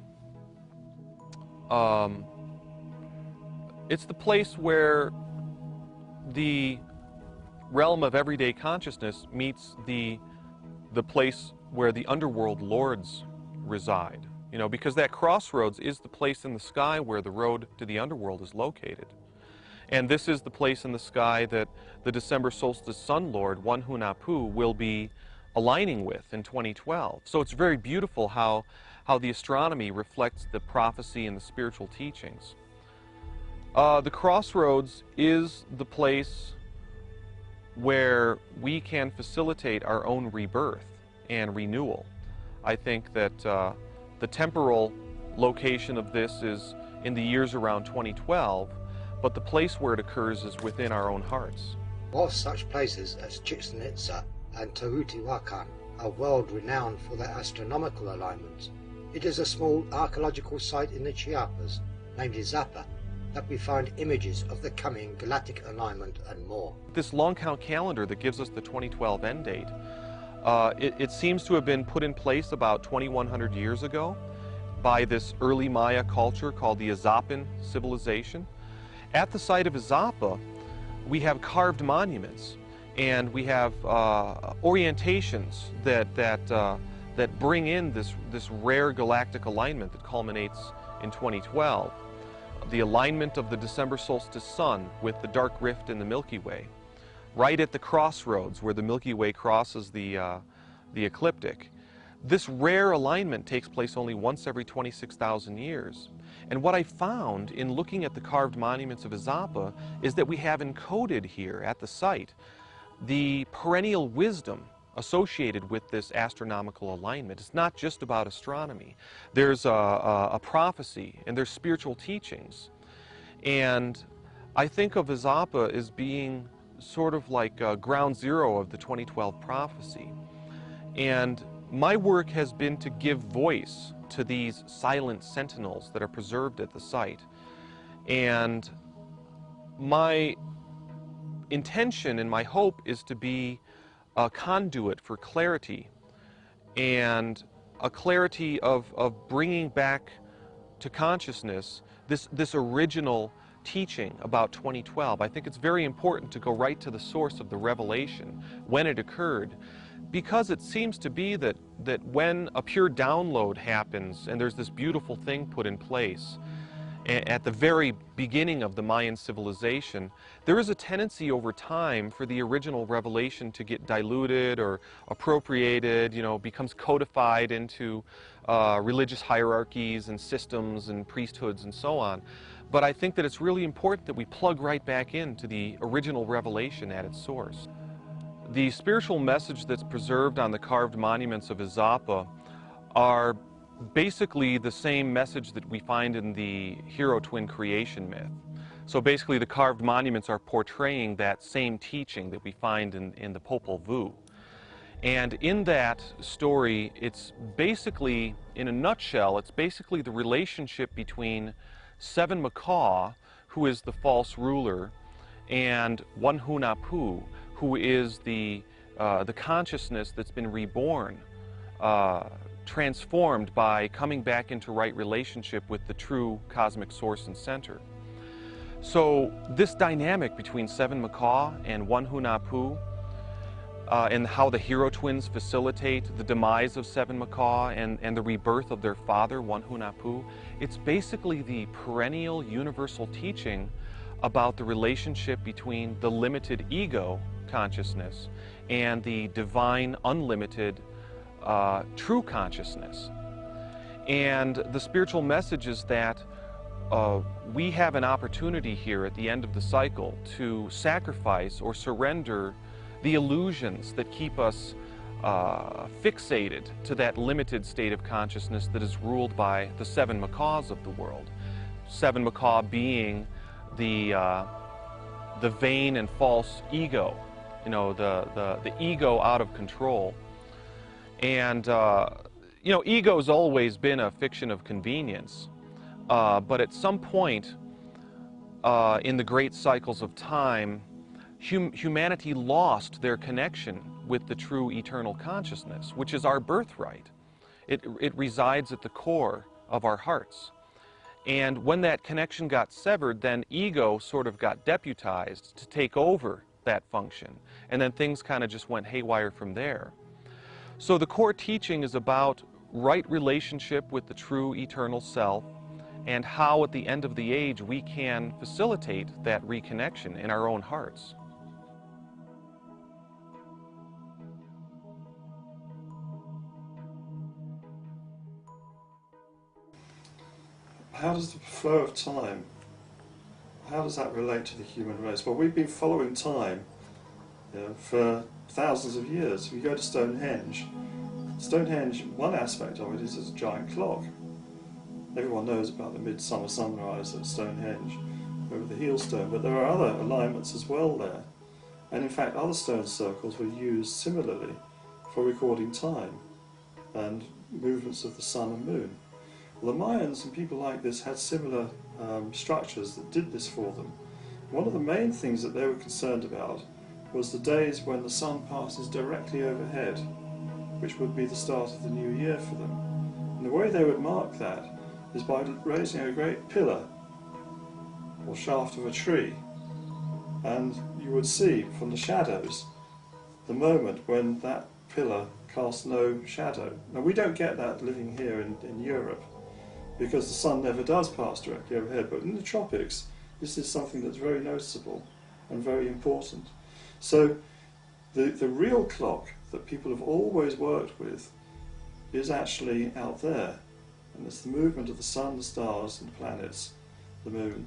it's the place where the realm of everyday consciousness meets the place where the underworld lords reside. You know, because that crossroads is the place in the sky where the road to the underworld is located. And this is the place in the sky that the December solstice Sun Lord, One Hunahpu, will be aligning with in 2012. So it's very beautiful how the astronomy reflects the prophecy and the spiritual teachings. The crossroads is the place where we can facilitate our own rebirth and renewal. I think that the temporal location of this is in the years around 2012, but the place where it occurs is within our own hearts. Whilst such places as Chichen Itza and Teotihuacan are world renowned for their astronomical alignments, it is a small archaeological site in the Chiapas, named Izapa, that we find images of the coming galactic alignment and more. This long count calendar that gives us the 2012 end date, it seems to have been put in place about 2,100 years ago by this early Maya culture called the Izapan civilization. At the site of Izapa, we have carved monuments, and we have orientations that bring in this rare galactic alignment that culminates in 2012. The alignment of the December solstice sun with the dark rift in the Milky Way, right at the crossroads where the Milky Way crosses the ecliptic. This rare alignment takes place only once every 26,000 years. And what I found in looking at the carved monuments of Izapa is that we have encoded here at the site the perennial wisdom associated with this astronomical alignment. It's not just about astronomy. There's a prophecy, and there's spiritual teachings. And I think of Izapa as being sort of like ground zero of the 2012 prophecy. And my work has been to give voice to these silent sentinels that are preserved at the site. And my intention and my hope is to be a conduit for clarity, and a clarity of bringing back to consciousness this original teaching about 2012. I think it's very important to go right to the source of the revelation, when it occurred, because it seems to be that when a pure download happens and there's this beautiful thing put in place at the very beginning of the Mayan civilization, there is a tendency over time for the original revelation to get diluted or appropriated, you know, becomes codified into religious hierarchies and systems and priesthoods and so on. But I think that it's really important that we plug right back into the original revelation at its source. The spiritual message that's preserved on the carved monuments of Izapa are basically the same message that we find in the hero twin creation myth. So basically the carved monuments are portraying that same teaching that we find in the Popol Vuh. And in that story, it's basically, in a nutshell, it's basically the relationship between Seven Macaw, who is the false ruler, and One Hunahpu, who is the consciousness that's been reborn, transformed by coming back into right relationship with the true cosmic source and center. So this dynamic between Seven Macaw and One Hunahpu, and how the hero twins facilitate the demise of Seven Macaw and the rebirth of their father, One Hunahpu, it's basically the perennial universal teaching about the relationship between the limited ego consciousness and the divine, unlimited, true consciousness. And the spiritual message is that we have an opportunity here at the end of the cycle to sacrifice or surrender the illusions that keep us fixated to that limited state of consciousness that is ruled by the seven macaws of the world. Seven macaw being the vain and false ego, you know, the ego out of control. And you know, ego's always been a fiction of convenience, but at some point in the great cycles of time, humanity lost their connection with the true eternal consciousness, which is our birthright. It resides at the core of our hearts. And when that connection got severed, then ego sort of got deputized to take over that function. And then things kind of just went haywire from there. So the core teaching is about right relationship with the true eternal self, and how at the end of the age we can facilitate that reconnection in our own hearts. How does the flow of time, how does that relate to the human race? Well, we've been following time, you know, for thousands of years. If you go to Stonehenge, one aspect of it is as a giant clock. Everyone knows about the midsummer sunrise at Stonehenge over the heel stone, but there are other alignments as well there. And in fact, other stone circles were used similarly for recording time and movements of the sun and moon. Well, the Mayans and people like this had similar structures that did this for them. One of the main things that they were concerned about was the days when the sun passes directly overhead, which would be the start of the new year for them. And the way they would mark that is by raising a great pillar or shaft of a tree, and you would see from the shadows the moment when that pillar casts no shadow. Now, we don't get that living here in Europe, because the sun never does pass directly overhead, but in the tropics this is something that's very noticeable and very important. So the real clock that people have always worked with is actually out there, and it's the movement of the sun, the stars and the planets, the moon,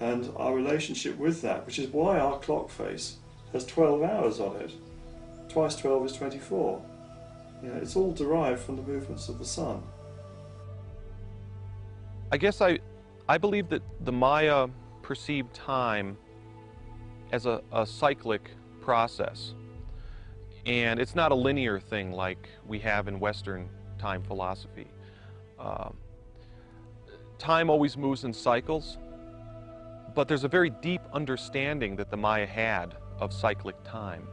and our relationship with that, which is why our clock face has 12 hours on it. Twice 12 is 24. You know, it's all derived from the movements of the sun. I guess I believe that the Maya perceived time as a cyclic process. And it's not a linear thing like we have in Western time philosophy. Time always moves in cycles, but there's a very deep understanding that the Maya had of cyclic time.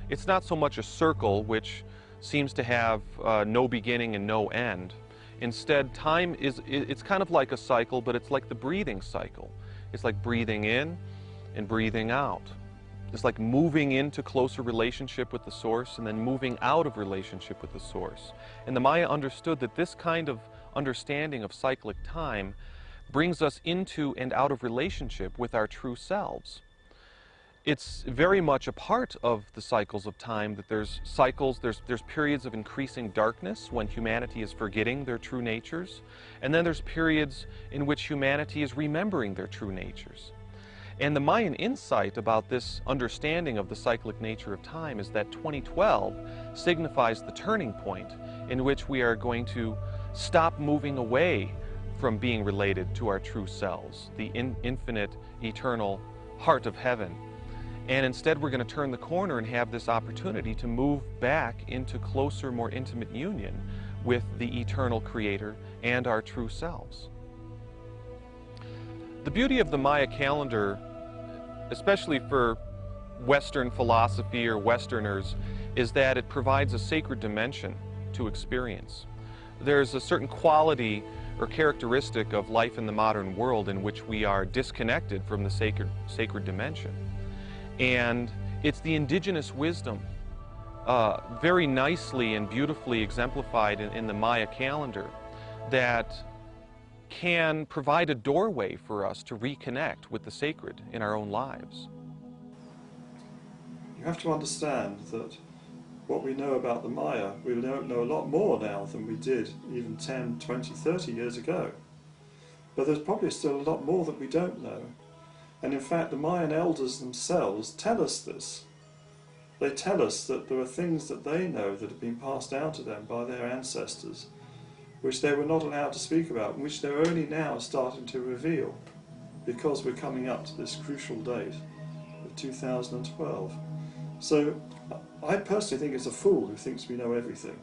It's not so much a circle, which seems to have no beginning and no end. Instead, time it's kind of like a cycle, but it's like the breathing cycle. It's like breathing in and breathing out. It's like moving into closer relationship with the source and then moving out of relationship with the source. And the Maya understood that this kind of understanding of cyclic time brings us into and out of relationship with our true selves. It's very much a part of the cycles of time that there's cycles, there's periods of increasing darkness when humanity is forgetting their true natures, and then there's periods in which humanity is remembering their true natures. And the Mayan insight about this understanding of the cyclic nature of time is that 2012 signifies the turning point in which we are going to stop moving away from being related to our true selves, the infinite, eternal heart of heaven. And instead we're going to turn the corner and have this opportunity to move back into closer, more intimate union with the eternal Creator and our true selves. The beauty of the Maya calendar, especially for Western philosophy or Westerners, is that it provides a sacred dimension to experience. There's a certain quality or characteristic of life in the modern world in which we are disconnected from the sacred dimension. And it's the indigenous wisdom, very nicely and beautifully exemplified in the Maya calendar, that can provide a doorway for us to reconnect with the sacred in our own lives. You have to understand that what we know about the Maya, we know a lot more now than we did even 10, 20, 30 years ago. But there's probably still a lot more that we don't know. And in fact, the Mayan elders themselves tell us this. They tell us that there are things that they know that have been passed down to them by their ancestors, which they were not allowed to speak about, and which they're only now starting to reveal, because we're coming up to this crucial date of 2012. So I personally think it's a fool who thinks we know everything.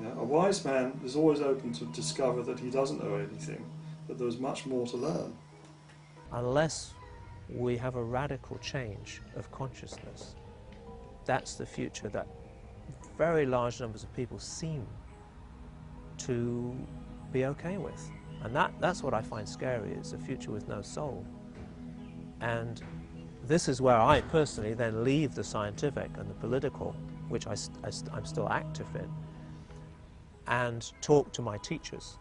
Yeah, a wise man is always open to discover that he doesn't know anything, that there's much more to learn. Unless we have a radical change of consciousness, that's the future that very large numbers of people seem to be okay with. And that's what I find scary, is a future with no soul. And this is where I personally then leave the scientific and the political, which I'm still active in, and talk to my teachers,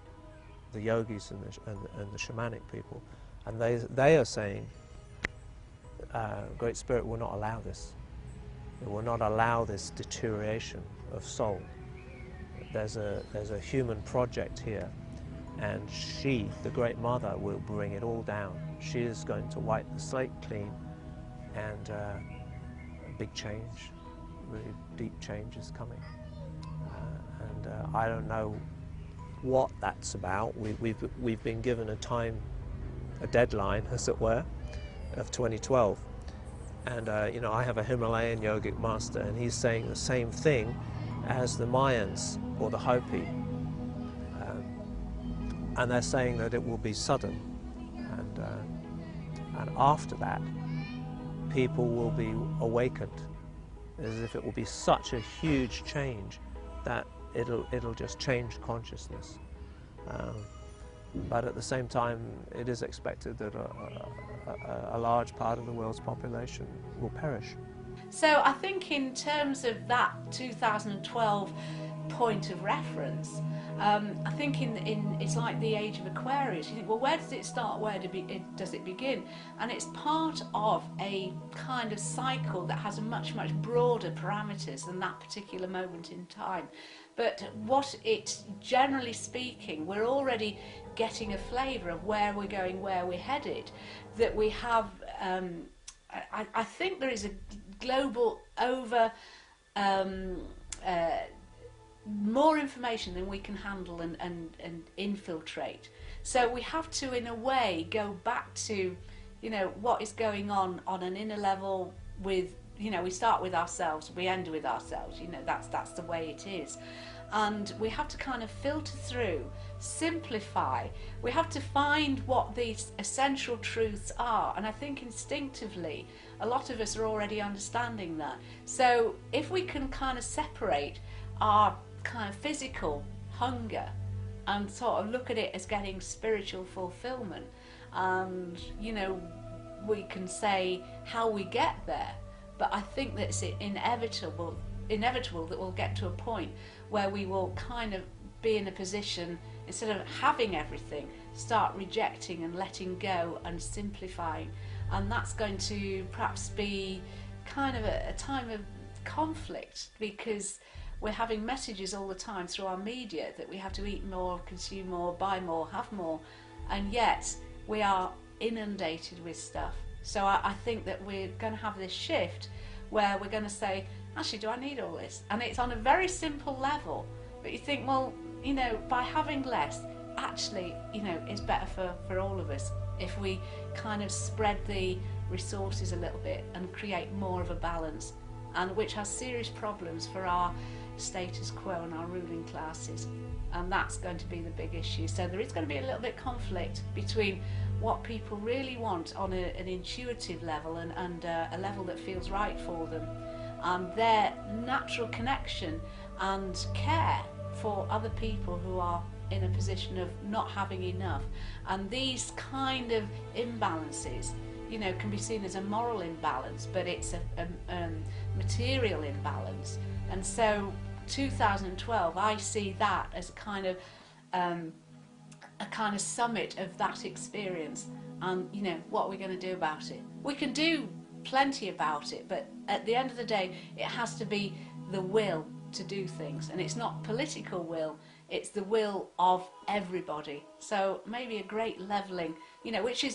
the yogis and the shamanic people. And they are saying, Great Spirit will not allow this. It will not allow this deterioration of soul. There's a human project here, and she, the Great Mother, will bring it all down. She is going to wipe the slate clean, and a big change, really deep change is coming. And I don't know what that's about. We've been given a deadline, as it were, of 2012. And you know, I have a Himalayan yogic master, and he's saying the same thing as the Mayans or the Hopi. And they're saying that it will be sudden. And after that, people will be awakened, as if it will be such a huge change that it'll just change consciousness. But at the same time, it is expected that a large part of the world's population will perish. So I think in terms of that 2012 point of reference, I think it's like the age of Aquarius. You think, well, where does it start? Where does it begin? And it's part of a kind of cycle that has a much broader parameters than that particular moment in time. But what it's, generally speaking, we're already getting a flavour of where we're going, where we're headed. That we have, I think there is a global more information than we can handle and infiltrate. So we have to, in a way, go back to, you know, what is going on an inner level with, you know, we start with ourselves, we end with ourselves, you know, that's the way it is. And we have to kind of filter through, simplify. We have to find what these essential truths are. And I think instinctively, a lot of us are already understanding that. So if we can kind of separate our kind of physical hunger and sort of look at it as getting spiritual fulfillment, and, you know, we can say how we get there. But I think that it's inevitable that we'll get to a point where we will kind of be in a position, instead of having everything, start rejecting and letting go and simplifying. And that's going to perhaps be kind of a time of conflict, because we're having messages all the time through our media that we have to eat more, consume more, buy more, have more, and yet we are inundated with stuff. So I think that we're going to have this shift where we're going to say, actually, do I need all this? And it's on a very simple level, but you think, well, you know, by having less, actually, you know, it's better for all of us if we kind of spread the resources a little bit and create more of a balance, and which has serious problems for our status quo and our ruling classes. And that's going to be the big issue. So there is going to be a little bit of conflict between what people really want on an intuitive level and a level that feels right for them, and their natural connection and care for other people who are in a position of not having enough. And these kind of imbalances, you know, can be seen as a moral imbalance, but it's a material imbalance. And so 2012, I see that as kind of a kind of summit of that experience, and you know, what we're going to do about it. We can do plenty about it, but at the end of the day, it has to be the will to do things, and it's not political will, it's the will of everybody. So maybe a great levelling, you know, which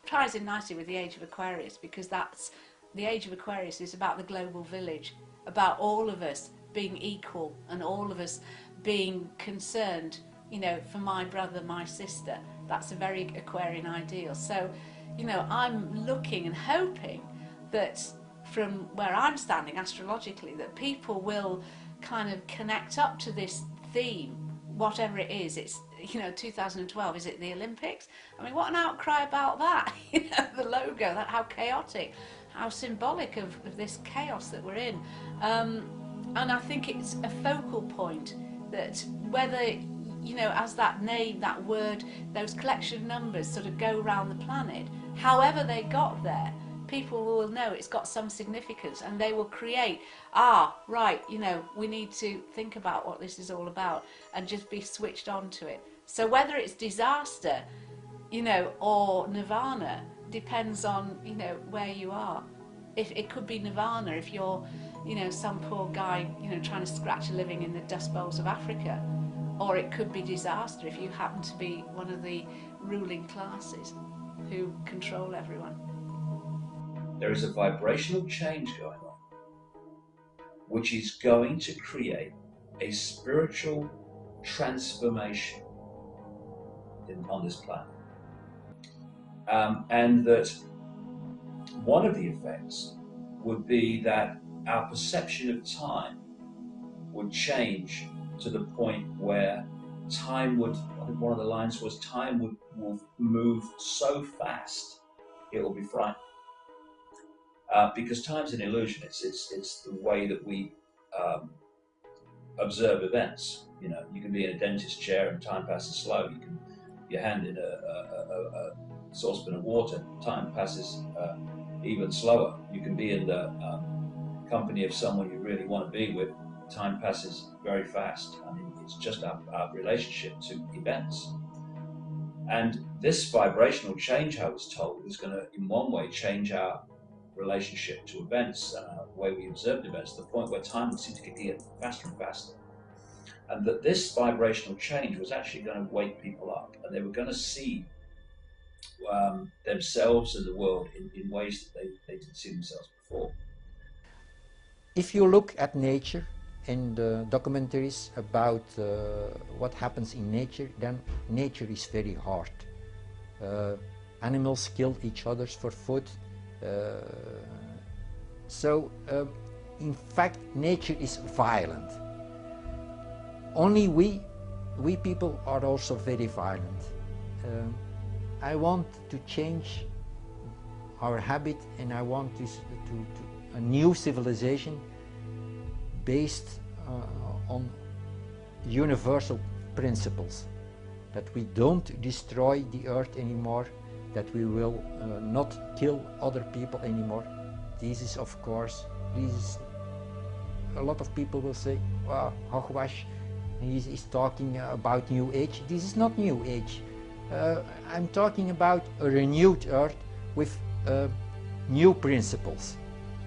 ties in nicely with the Age of Aquarius, because that's the Age of Aquarius is about the global village, about all of us being equal and all of us being concerned, you know, for my brother, my sister. That's a very Aquarian ideal. So, you know, I'm looking and hoping that from where I'm standing astrologically, that people will kind of connect up to this theme, whatever it is. It's, you know, 2012, is it the Olympics? I mean, what an outcry about that, you know, the logo, that how chaotic, how symbolic of this chaos that we're in. And I think it's a focal point that whether, you know, as that name, that word, those collection of numbers sort of go around the planet, however they got there, people will know it's got some significance, and they will create, right, you know, we need to think about what this is all about and just be switched on to it. So whether it's disaster, you know, or nirvana, depends on, you know, where you are. If it could be nirvana if you're, you know, some poor guy, you know, trying to scratch a living in the dust bowls of Africa, or it could be disaster if you happen to be one of the ruling classes who control everyone. There is a vibrational change going on, which is going to create a spiritual transformation on this planet. And that one of the effects would be that our perception of time would change to the point where time would, I think one of the lines was, time will move so fast it will be frightening. Because time's an illusion. It's the way that we observe events. You know, you can be in a dentist chair and time passes slow. You can your hand in a saucepan of water, time passes even slower. You can be in the company of someone you really want to be with, time passes very fast. I mean, it's just our relationship to events. And this vibrational change, I was told, is going to, in one way, change our relationship to events and the way we observe events, to the point where time would seem to get faster and faster. And that this vibrational change was actually going to wake people up, and they were going to see themselves and the world in ways that they didn't see themselves before. If you look at nature and documentaries about what happens in nature, then nature is very hard. Animals kill each other for food. So in fact, nature is violent. Only we people are also very violent. I want to change our habit, and I want to a new civilization based on universal principles. That we don't destroy the earth anymore, that we will not kill other people anymore. This is, of course, a lot of people will say, well, hogwash, he's talking about New Age. This is not New Age. I'm talking about a renewed earth with new principles.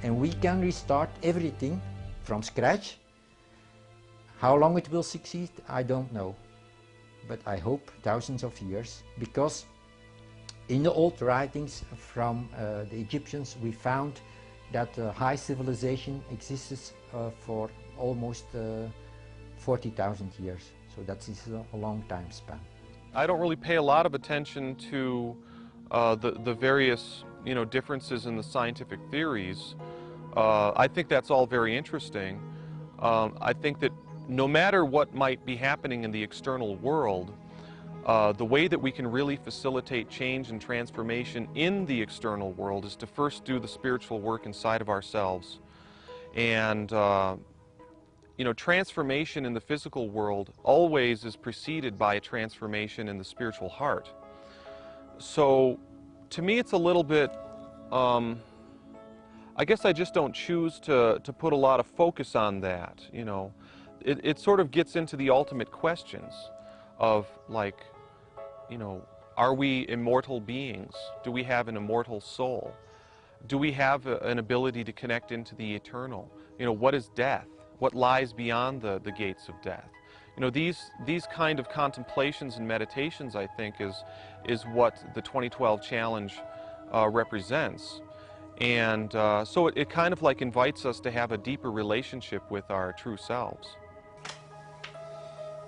And we can restart everything from scratch. How long it will succeed, I don't know. But I hope thousands of years, because in the old writings from the Egyptians, we found that high civilization exists for almost 40,000 years. So that is a long time span. I don't really pay a lot of attention to the various, you know, differences in the scientific theories. I think that's all very interesting. I think that no matter what might be happening in the external world, the way that we can really facilitate change and transformation in the external world is to first do the spiritual work inside of ourselves. And you know, transformation in the physical world always is preceded by a transformation in the spiritual heart. So to me it's a little bit, I guess I just don't choose to put a lot of focus on that, you know. It sort of gets into the ultimate questions of, like, you know, are we immortal beings? Do we have an immortal soul? Do we have an ability to connect into the eternal? You know, what is death? What lies beyond the gates of death? You know, these kind of contemplations and meditations, I think, is what the 2012 challenge represents. And so it kind of like invites us to have a deeper relationship with our true selves.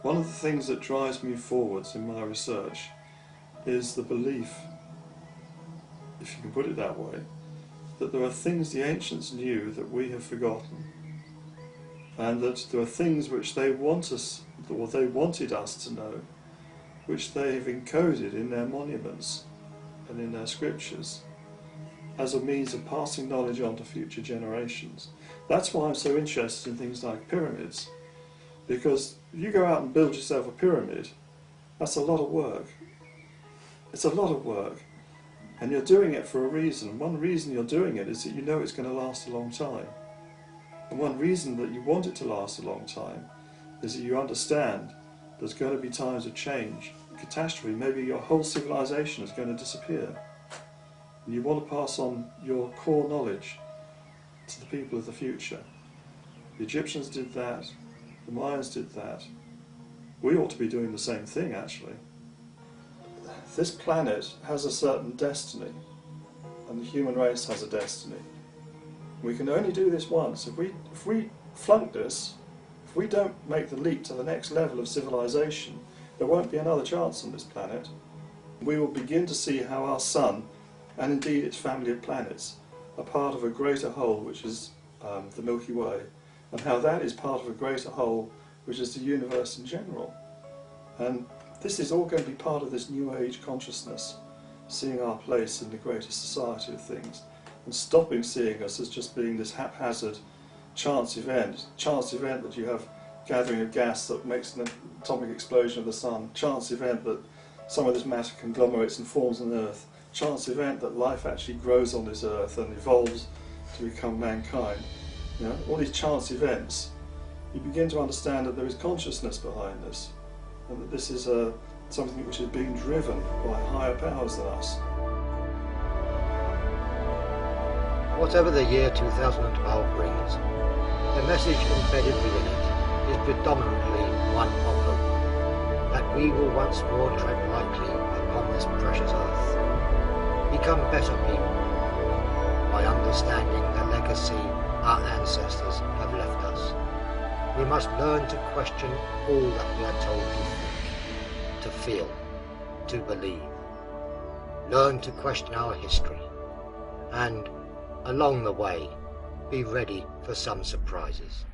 One of the things that drives me forwards in my research is the belief, if you can put it that way, that there are things the ancients knew that we have forgotten, and that there are things which they want us, or they wanted us to know, which they have encoded in their monuments and in their scriptures as a means of passing knowledge on to future generations. That's why I'm so interested in things like pyramids, because if you go out and build yourself a pyramid, that's a lot of work. It's a lot of work. And you're doing it for a reason. One reason you're doing it is that you know it's going to last a long time. And one reason that you want it to last a long time is that you understand there's going to be times of change, catastrophe. Maybe your whole civilization is going to disappear. And you want to pass on your core knowledge to the people of the future. The Egyptians did that. The Mayans did that. We ought to be doing the same thing, actually. This planet has a certain destiny, and the human race has a destiny. We can only do this once. If we flunk this, if we don't make the leap to the next level of civilization, there won't be another chance on this planet. We will begin to see how our sun, and indeed its family of planets, are part of a greater whole, which is the Milky Way, and how that is part of a greater whole, which is the universe in general. And this is all going to be part of this New Age consciousness, seeing our place in the greater society of things, and stopping seeing us as just being this haphazard chance event that you have gathering of gas that makes an atomic explosion of the sun, chance event that some of this matter conglomerates and forms on Earth, chance event that life actually grows on this Earth and evolves to become mankind. You know, all these chance events, you begin to understand that there is consciousness behind this, and that this is something which is being driven by higher powers than us. Whatever the year 2012 brings, the message embedded within it is predominantly one of hope, that we will once more tread lightly upon this precious earth, become better people, by understanding the legacy our ancestors have left us. We must learn to question all that we are told to think, to feel, to believe. Learn to question our history, and, along the way, be ready for some surprises.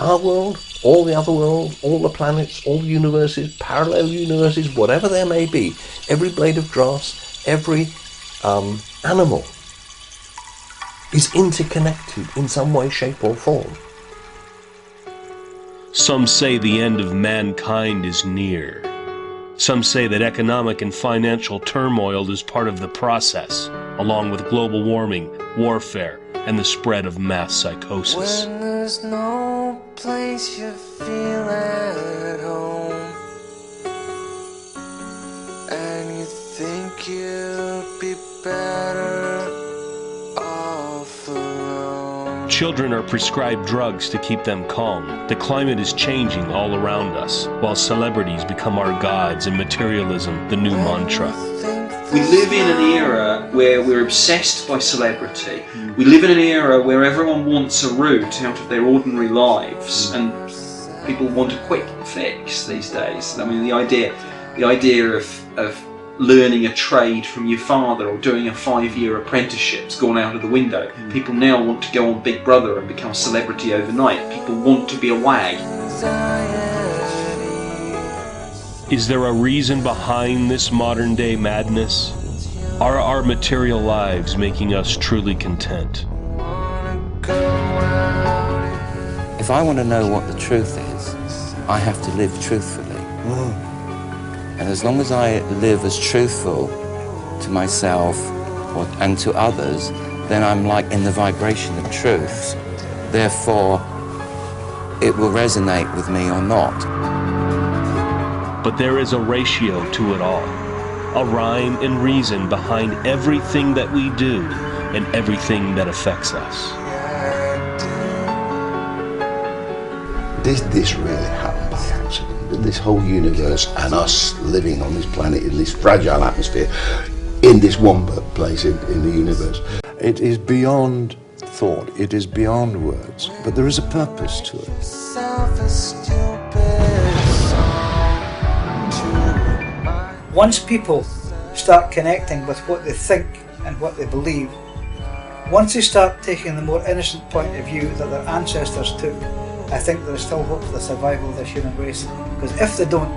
Our world, all the other worlds, all the planets, all the universes, parallel universes, whatever there may be, every blade of grass, every animal is interconnected in some way, shape or form. Some say the end of mankind is near. Some say that economic and financial turmoil is part of the process, along with global warming, warfare, and the spread of mass psychosis. When there's no place you feel at home, and you think you'd be better off alone. Children are prescribed drugs to keep them calm. The climate is changing all around us, while celebrities become our gods and materialism the new mantra. We live in an era where we're obsessed by celebrity. We live in an era where everyone wants a route out of their ordinary lives, and people want a quick fix these days. I mean, the idea of learning a trade from your father or doing a 5-year apprenticeship's gone out of the window. People now want to go on Big Brother and become a celebrity overnight. People want to be a wag. Is there a reason behind this modern day madness? Are our material lives making us truly content? If I want to know what the truth is, I have to live truthfully. And as long as I live as truthful to myself and to others, then I'm like in the vibration of truth. Therefore, it will resonate with me or not. But there is a ratio to it all, a rhyme and reason behind everything that we do and everything that affects us. This really happened by accident. This whole universe and us living on this planet in this fragile atmosphere, in this one place in the universe. It is beyond thought, it is beyond words, but there is a purpose to it. Once people start connecting with what they think and what they believe, once they start taking the more innocent point of view that their ancestors took, I think there is still hope for the survival of this human race. Because if they don't,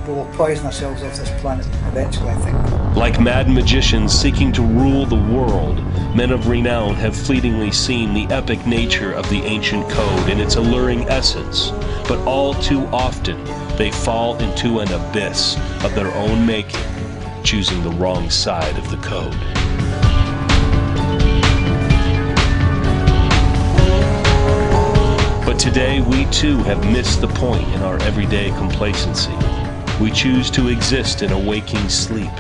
we will poison ourselves off this planet eventually, I think. Like mad magicians seeking to rule the world, men of renown have fleetingly seen the epic nature of the ancient code and its alluring essence, but all too often they fall into an abyss of their own making, choosing the wrong side of the code. But today we too have missed the point in our everyday complacency. We choose to exist in a waking sleep.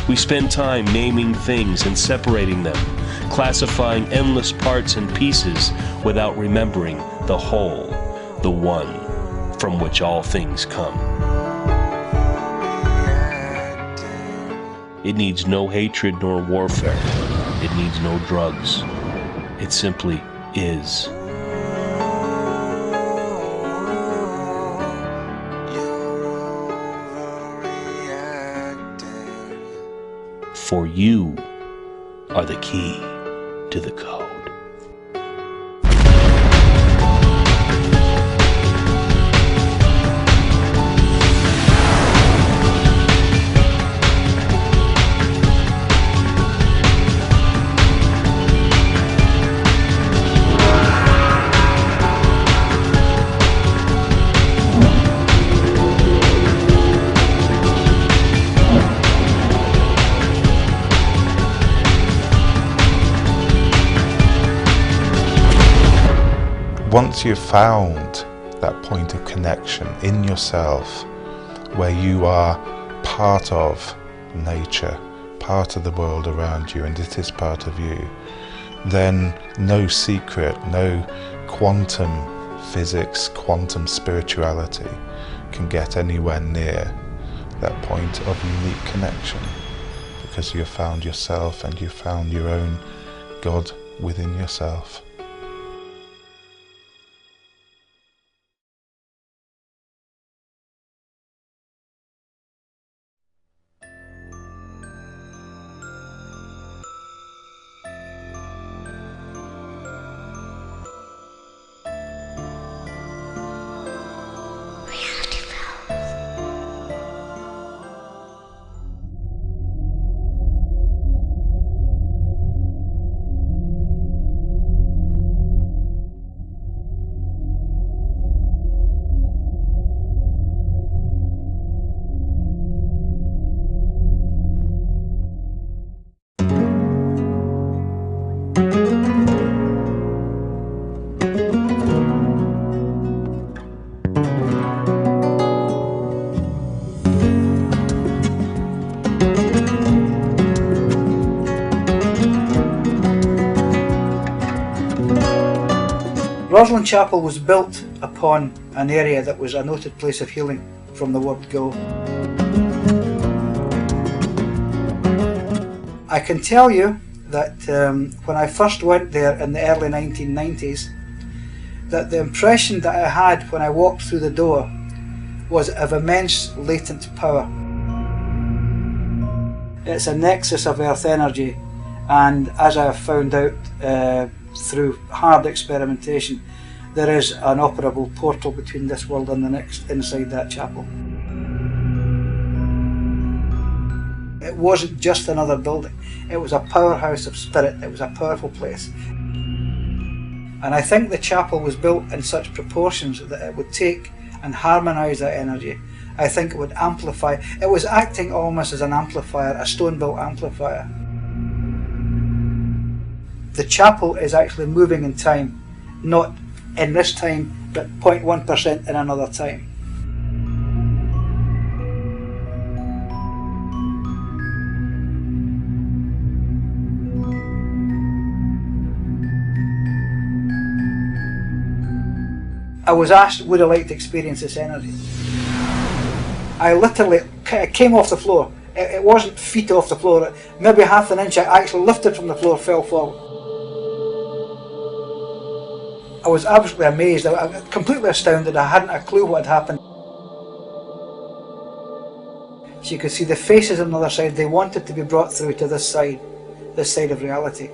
We spend time naming things and separating them, classifying endless parts and pieces without remembering the whole, the one from which all things come. It needs no hatred nor warfare. It needs no drugs. It simply is. For you are the key to the code. Once you've found that point of connection in yourself, where you are part of nature, part of the world around you, and it is part of you, then no secret, no quantum physics, quantum spirituality can get anywhere near that point of unique connection, because you've found yourself and you've found your own God within yourself. Roslin Chapel was built upon an area that was a noted place of healing from the word go. I can tell you that when I first went there in the early 1990s, that the impression that I had when I walked through the door was of immense latent power. It's a nexus of earth energy, and as I have found out through hard experimentation, there is an operable portal between this world and the next inside that chapel. It wasn't just another building, it was a powerhouse of spirit, it was a powerful place. And I think the chapel was built in such proportions that it would take and harmonise that energy. I think it would amplify. It was acting almost as an amplifier, a stone-built amplifier. The chapel is actually moving in time, not in this time, but 0.1% in another time. I was asked, would I like to experience this energy? I literally came off the floor. It wasn't feet off the floor, maybe half an inch. I actually lifted from the floor, fell forward. I was absolutely amazed, I was completely astounded. I hadn't a clue what had happened. So you could see the faces on the other side. They wanted to be brought through to this side of reality.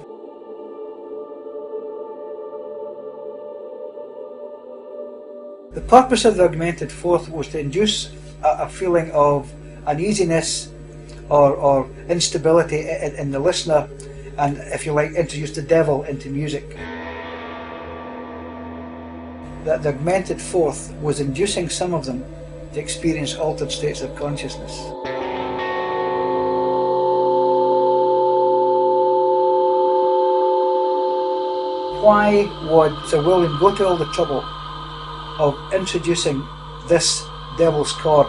The purpose of the augmented fourth was to induce a feeling of uneasiness or instability in the listener, and, if you like, introduce the devil into music. That the augmented fourth was inducing some of them to experience altered states of consciousness. Why would Sir William go to all the trouble of introducing this devil's chord?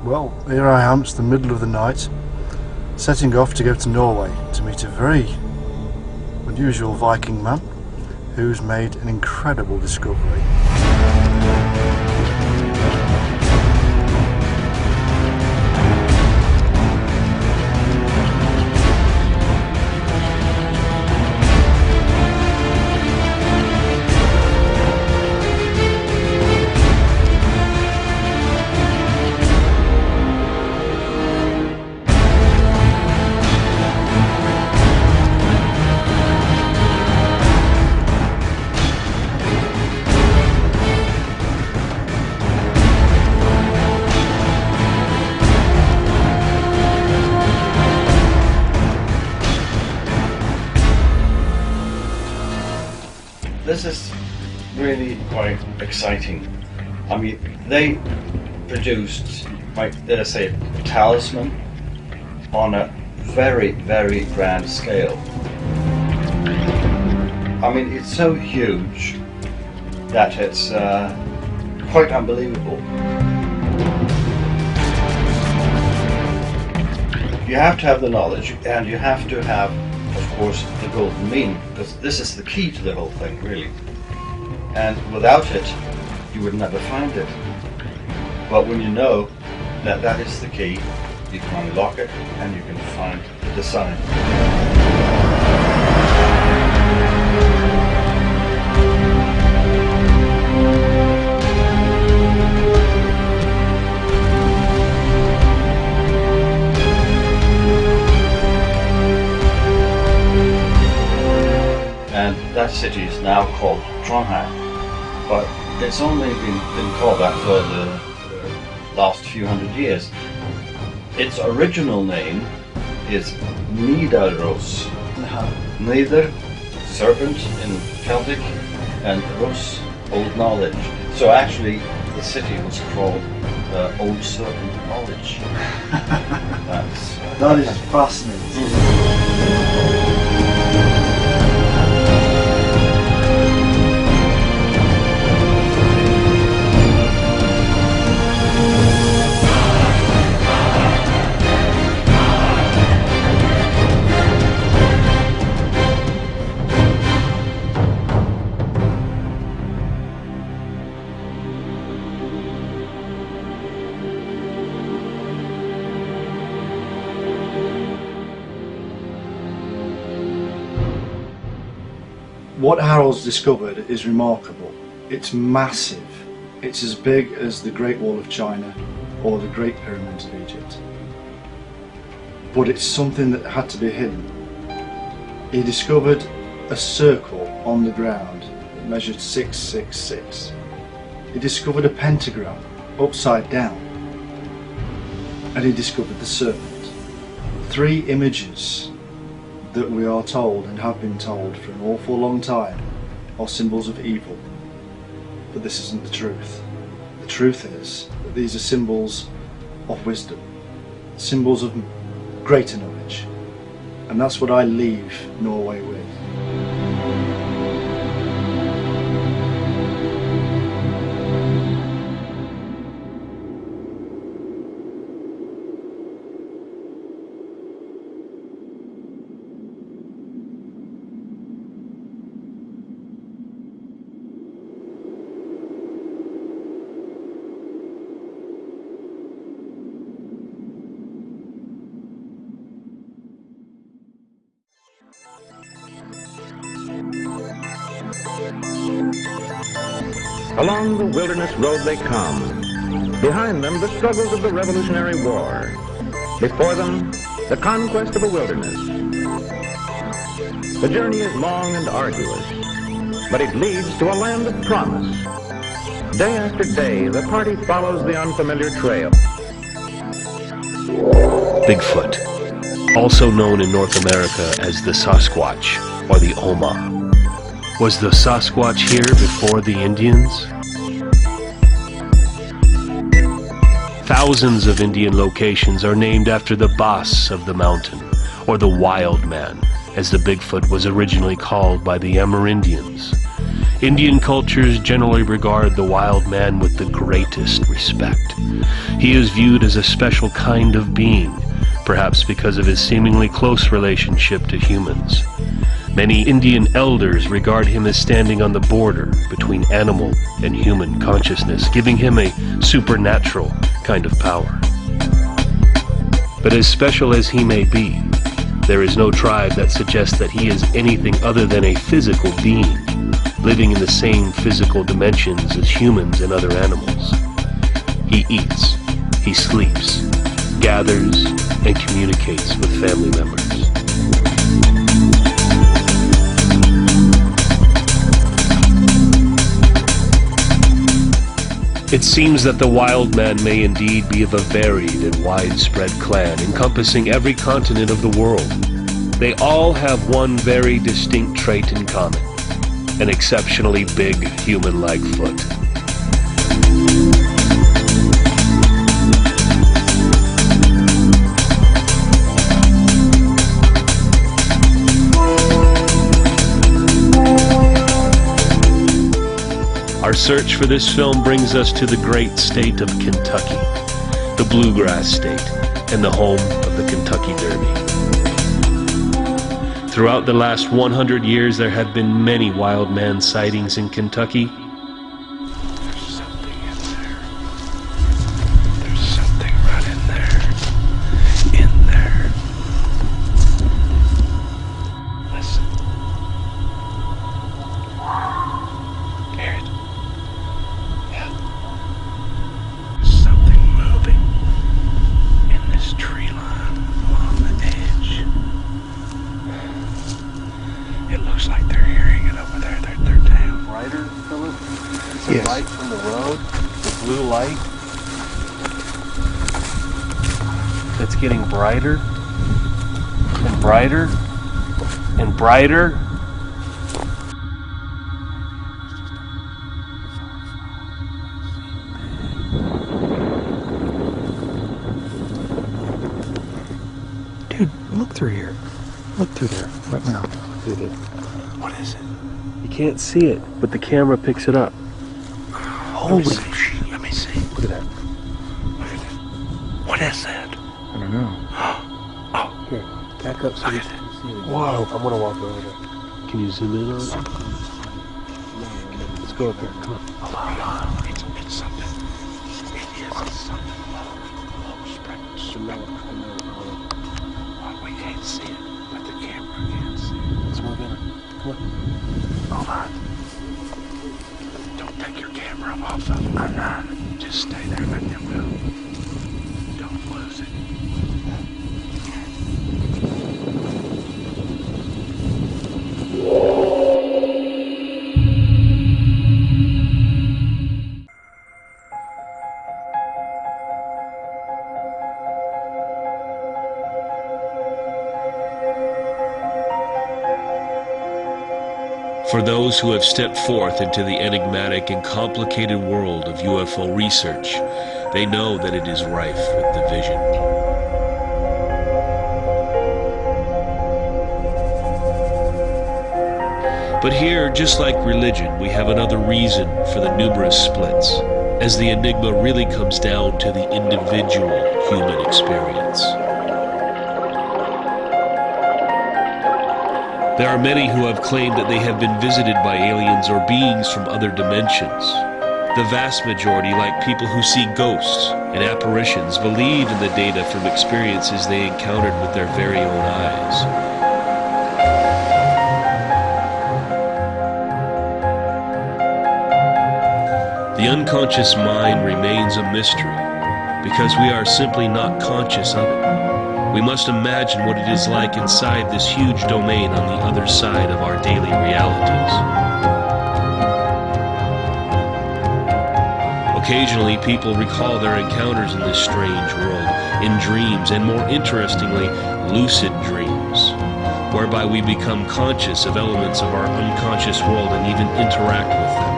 Well, here I am, it's the middle of the night, setting off to go to Norway to meet a very unusual Viking man who's made an incredible discovery. This is really quite exciting. I mean, they produced, dare I say, a talisman on a very, very grand scale. I mean, it's so huge that it's quite unbelievable. You have to have the knowledge, and you have to have, of course, the golden mean, because this is the key to the whole thing, really. And without it, you would never find it. But when you know that that is the key, you can unlock it and you can find the design. And that city is now called Trondheim, but it's only been called that for the last few hundred years. Its original name is Nidaros. Nider, serpent in Celtic, and Rus, old knowledge. So actually the city was called Old Serpent Knowledge. That is fascinating. What Harold's discovered is remarkable. It's massive. It's as big as the Great Wall of China or the Great Pyramids of Egypt. But it's something that had to be hidden. He discovered a circle on the ground that measured 666. He discovered a pentagram upside down. And he discovered the serpent. 3 images that we are told and have been told for an awful long time are symbols of evil. But this isn't the truth. The truth is that these are symbols of wisdom, symbols of greater knowledge. And that's what I leave Norway with. Along the wilderness road they come. Behind them, the struggles of the Revolutionary War. Before them, the conquest of a wilderness. The journey is long and arduous, but it leads to a land of promise. Day after day, the party follows the unfamiliar trail. Bigfoot, also known in North America as the Sasquatch or the Oma. Was the Sasquatch here before the Indians? Thousands of Indian locations are named after the boss of the mountain, or the wild man, as the Bigfoot was originally called by the Amerindians. Indian cultures generally regard the wild man with the greatest respect. He is viewed as a special kind of being, perhaps because of his seemingly close relationship to humans. Many Indian elders regard him as standing on the border between animal and human consciousness, giving him a supernatural kind of power. But as special as he may be, there is no tribe that suggests that he is anything other than a physical being, living in the same physical dimensions as humans and other animals. He eats, he sleeps, gathers, and communicates with family members. It seems that the wild man may indeed be of a varied and widespread clan, encompassing every continent of the world. They all have one very distinct trait in common: an exceptionally big human-like foot. Our search for this film brings us to the great state of Kentucky, the bluegrass state, and the home of the Kentucky Derby. Throughout the last 100 years, there have been many wild man sightings in Kentucky. There's something in there. There's something right in there. In there. Listen. Hear it? Yeah. There's something moving in this tree line along the edge. It looks like they're hearing it over there. They're down. Brighter, Philip? It's a Yes. light from the road, the blue light. it's getting brighter and brighter and brighter. Dude, look through here. Look through there right now. What is it? You can't see it, but the camera picks it up. Holy shit. Let me see. Look at that. Look at that. What is that? I don't know. Oh, here, back up so you can see it. Whoa. I'm gonna walk over there. Can you zoom in on it? Let's go up here. Come on. Hold on. It's something. It is something. We can't see it, but the camera can see it. Let's move in. Come on. Hold on. Don't take your camera off of it. I'm not. Just stay there and it will. Don't lose it. For those who have stepped forth into the enigmatic and complicated world of UFO research, they know that it is rife with division. But here, just like religion, we have another reason for the numerous splits, as the enigma really comes down to the individual human experience. There are many who have claimed that they have been visited by aliens or beings from other dimensions. The vast majority, like people who see ghosts and apparitions, believe in the data from experiences they encountered with their very own eyes. The unconscious mind remains a mystery because we are simply not conscious of it. We must imagine what it is like inside this huge domain on the other side of our daily realities. Occasionally, people recall their encounters in this strange world in dreams, and more interestingly, lucid dreams, whereby we become conscious of elements of our unconscious world and even interact with them.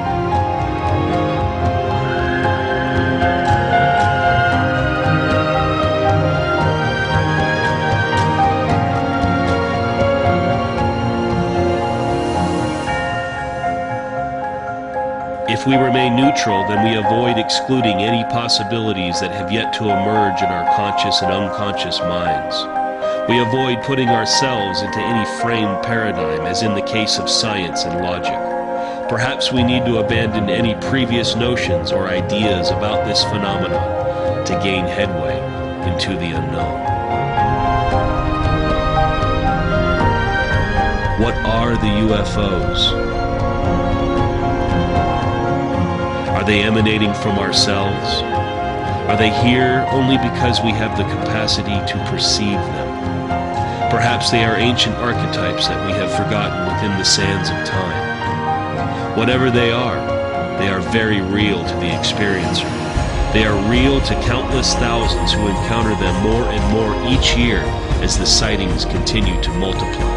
If we remain neutral, then we avoid excluding any possibilities that have yet to emerge in our conscious and unconscious minds. We avoid putting ourselves into any framed paradigm, as in the case of science and logic. Perhaps we need to abandon any previous notions or ideas about this phenomenon to gain headway into the unknown. What are the UFOs? Are they emanating from ourselves? Are they here only because we have the capacity to perceive them? Perhaps they are ancient archetypes that we have forgotten within the sands of time. Whatever they are very real to the experiencer. They are real to countless thousands who encounter them more and more each year as the sightings continue to multiply.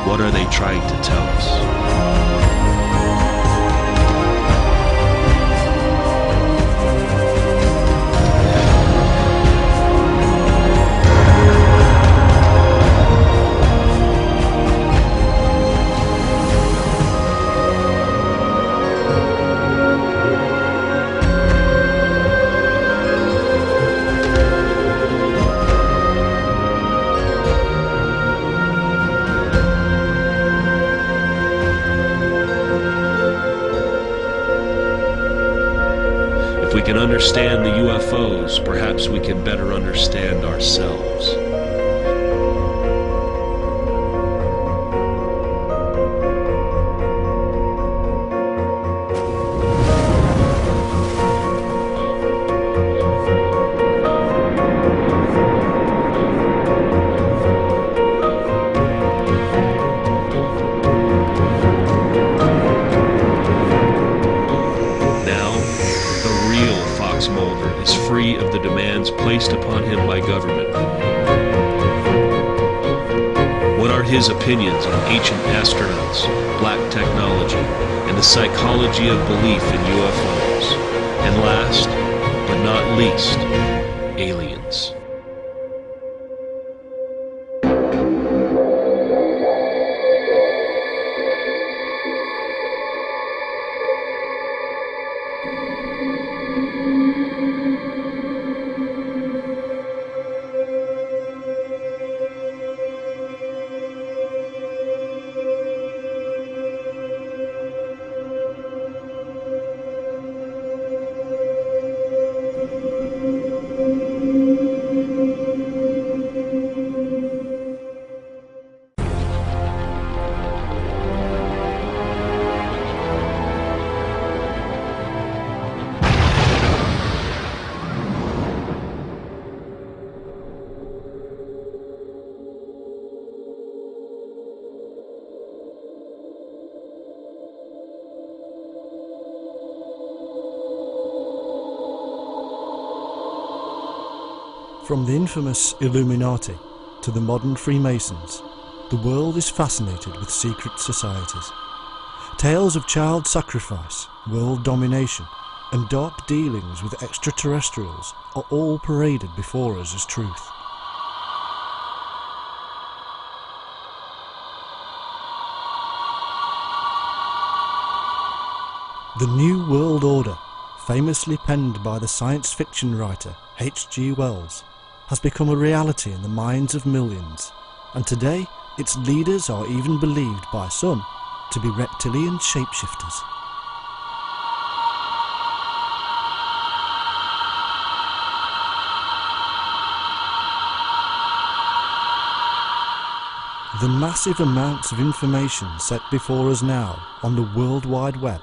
What are they trying to tell us? If we can understand the UFOs, perhaps we can better understand ourselves. existence free of the demands placed upon him by government? What are his opinions on ancient astronauts, black technology, and the psychology of belief in UFOs? And last, but not least, aliens. From the infamous Illuminati to the modern Freemasons, the world is fascinated with secret societies. Tales of child sacrifice, world domination, and dark dealings with extraterrestrials are all paraded before us as truth. The New World Order, famously penned by the science fiction writer H.G. Wells, has become a reality in the minds of millions, and today its leaders are even believed by some to be reptilian shapeshifters. The massive amounts of information set before us now on the World Wide Web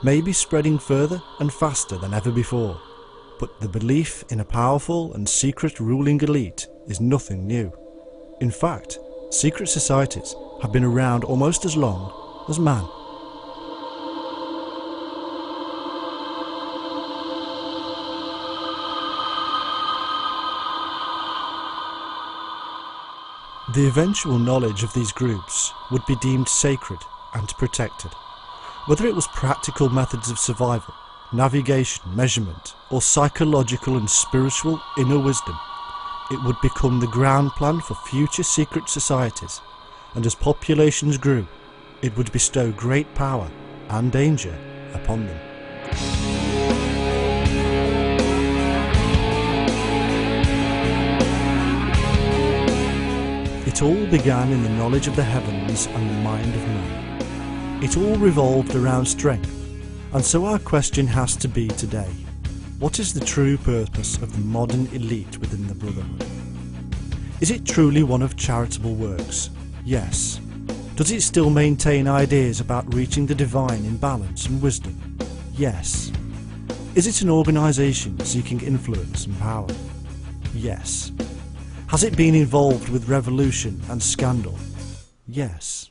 may be spreading further and faster than ever before, but the belief in a powerful and secret ruling elite is nothing new. In fact, secret societies have been around almost as long as man. The eventual knowledge of these groups would be deemed sacred and protected. Whether it was practical methods of survival, navigation, measurement, or psychological and spiritual inner wisdom, it would become the ground plan for future secret societies, and as populations grew, it would bestow great power and danger upon them. It all began in the knowledge of the heavens and the mind of man. It all revolved around strength, and so our question has to be today: what is the true purpose of the modern elite within the Brotherhood? Is it truly one of charitable works? Yes. Does it still maintain ideas about reaching the divine in balance and wisdom? Yes. Is it an organisation seeking influence and power? Yes. Has it been involved with revolution and scandal? Yes.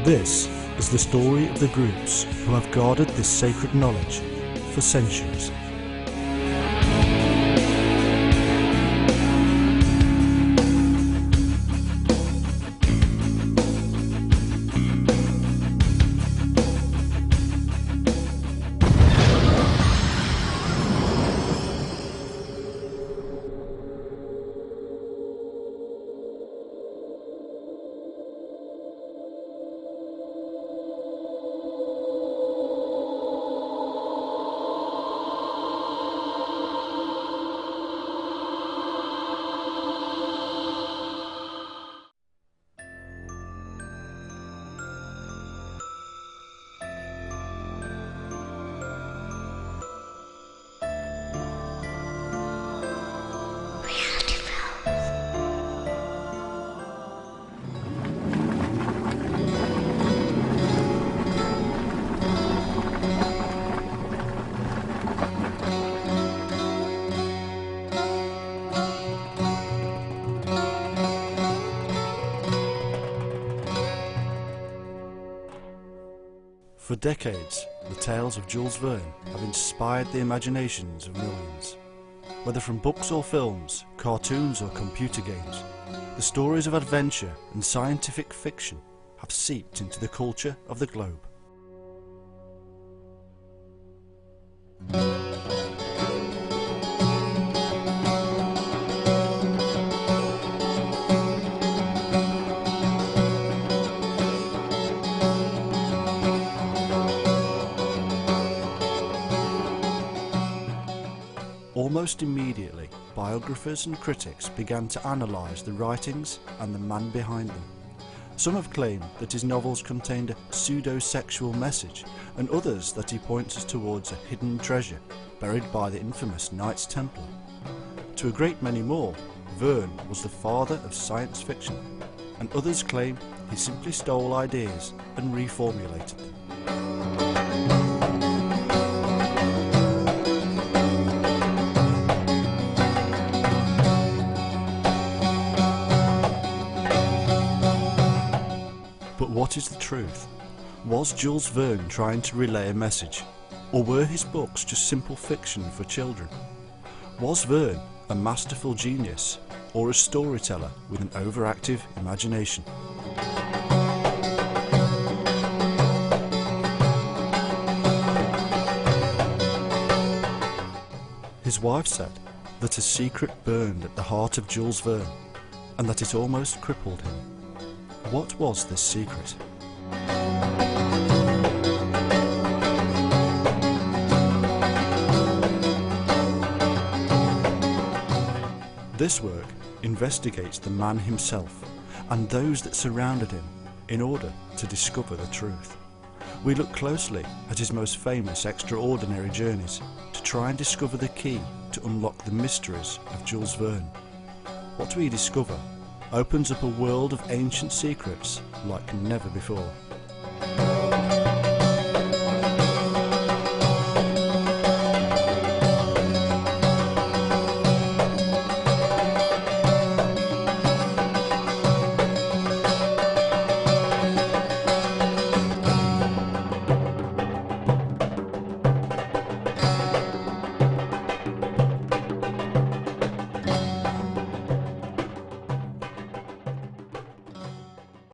This is the story of the groups who have guarded this sacred knowledge for centuries. For decades, the tales of Jules Verne have inspired the imaginations of millions. Whether from books or films, cartoons or computer games, the stories of adventure and scientific fiction have seeped into the culture of the globe. Almost immediately, biographers and critics began to analyse the writings and the man behind them. Some have claimed that his novels contained a pseudo-sexual message, and others that he points us towards a hidden treasure buried by the infamous Knights Templar. To a great many more, Verne was the father of science fiction, and others claim he simply stole ideas and reformulated them. But what is the truth? Was Jules Verne trying to relay a message? Or were his books just simple fiction for children? Was Verne a masterful genius, or a storyteller with an overactive imagination? His wife said that a secret burned at the heart of Jules Verne, and that it almost crippled him. What was this secret? This work investigates the man himself and those that surrounded him in order to discover the truth. We look closely at his most famous extraordinary journeys to try and discover the key to unlock the mysteries of Jules Verne. What we discover opens up a world of ancient secrets like never before.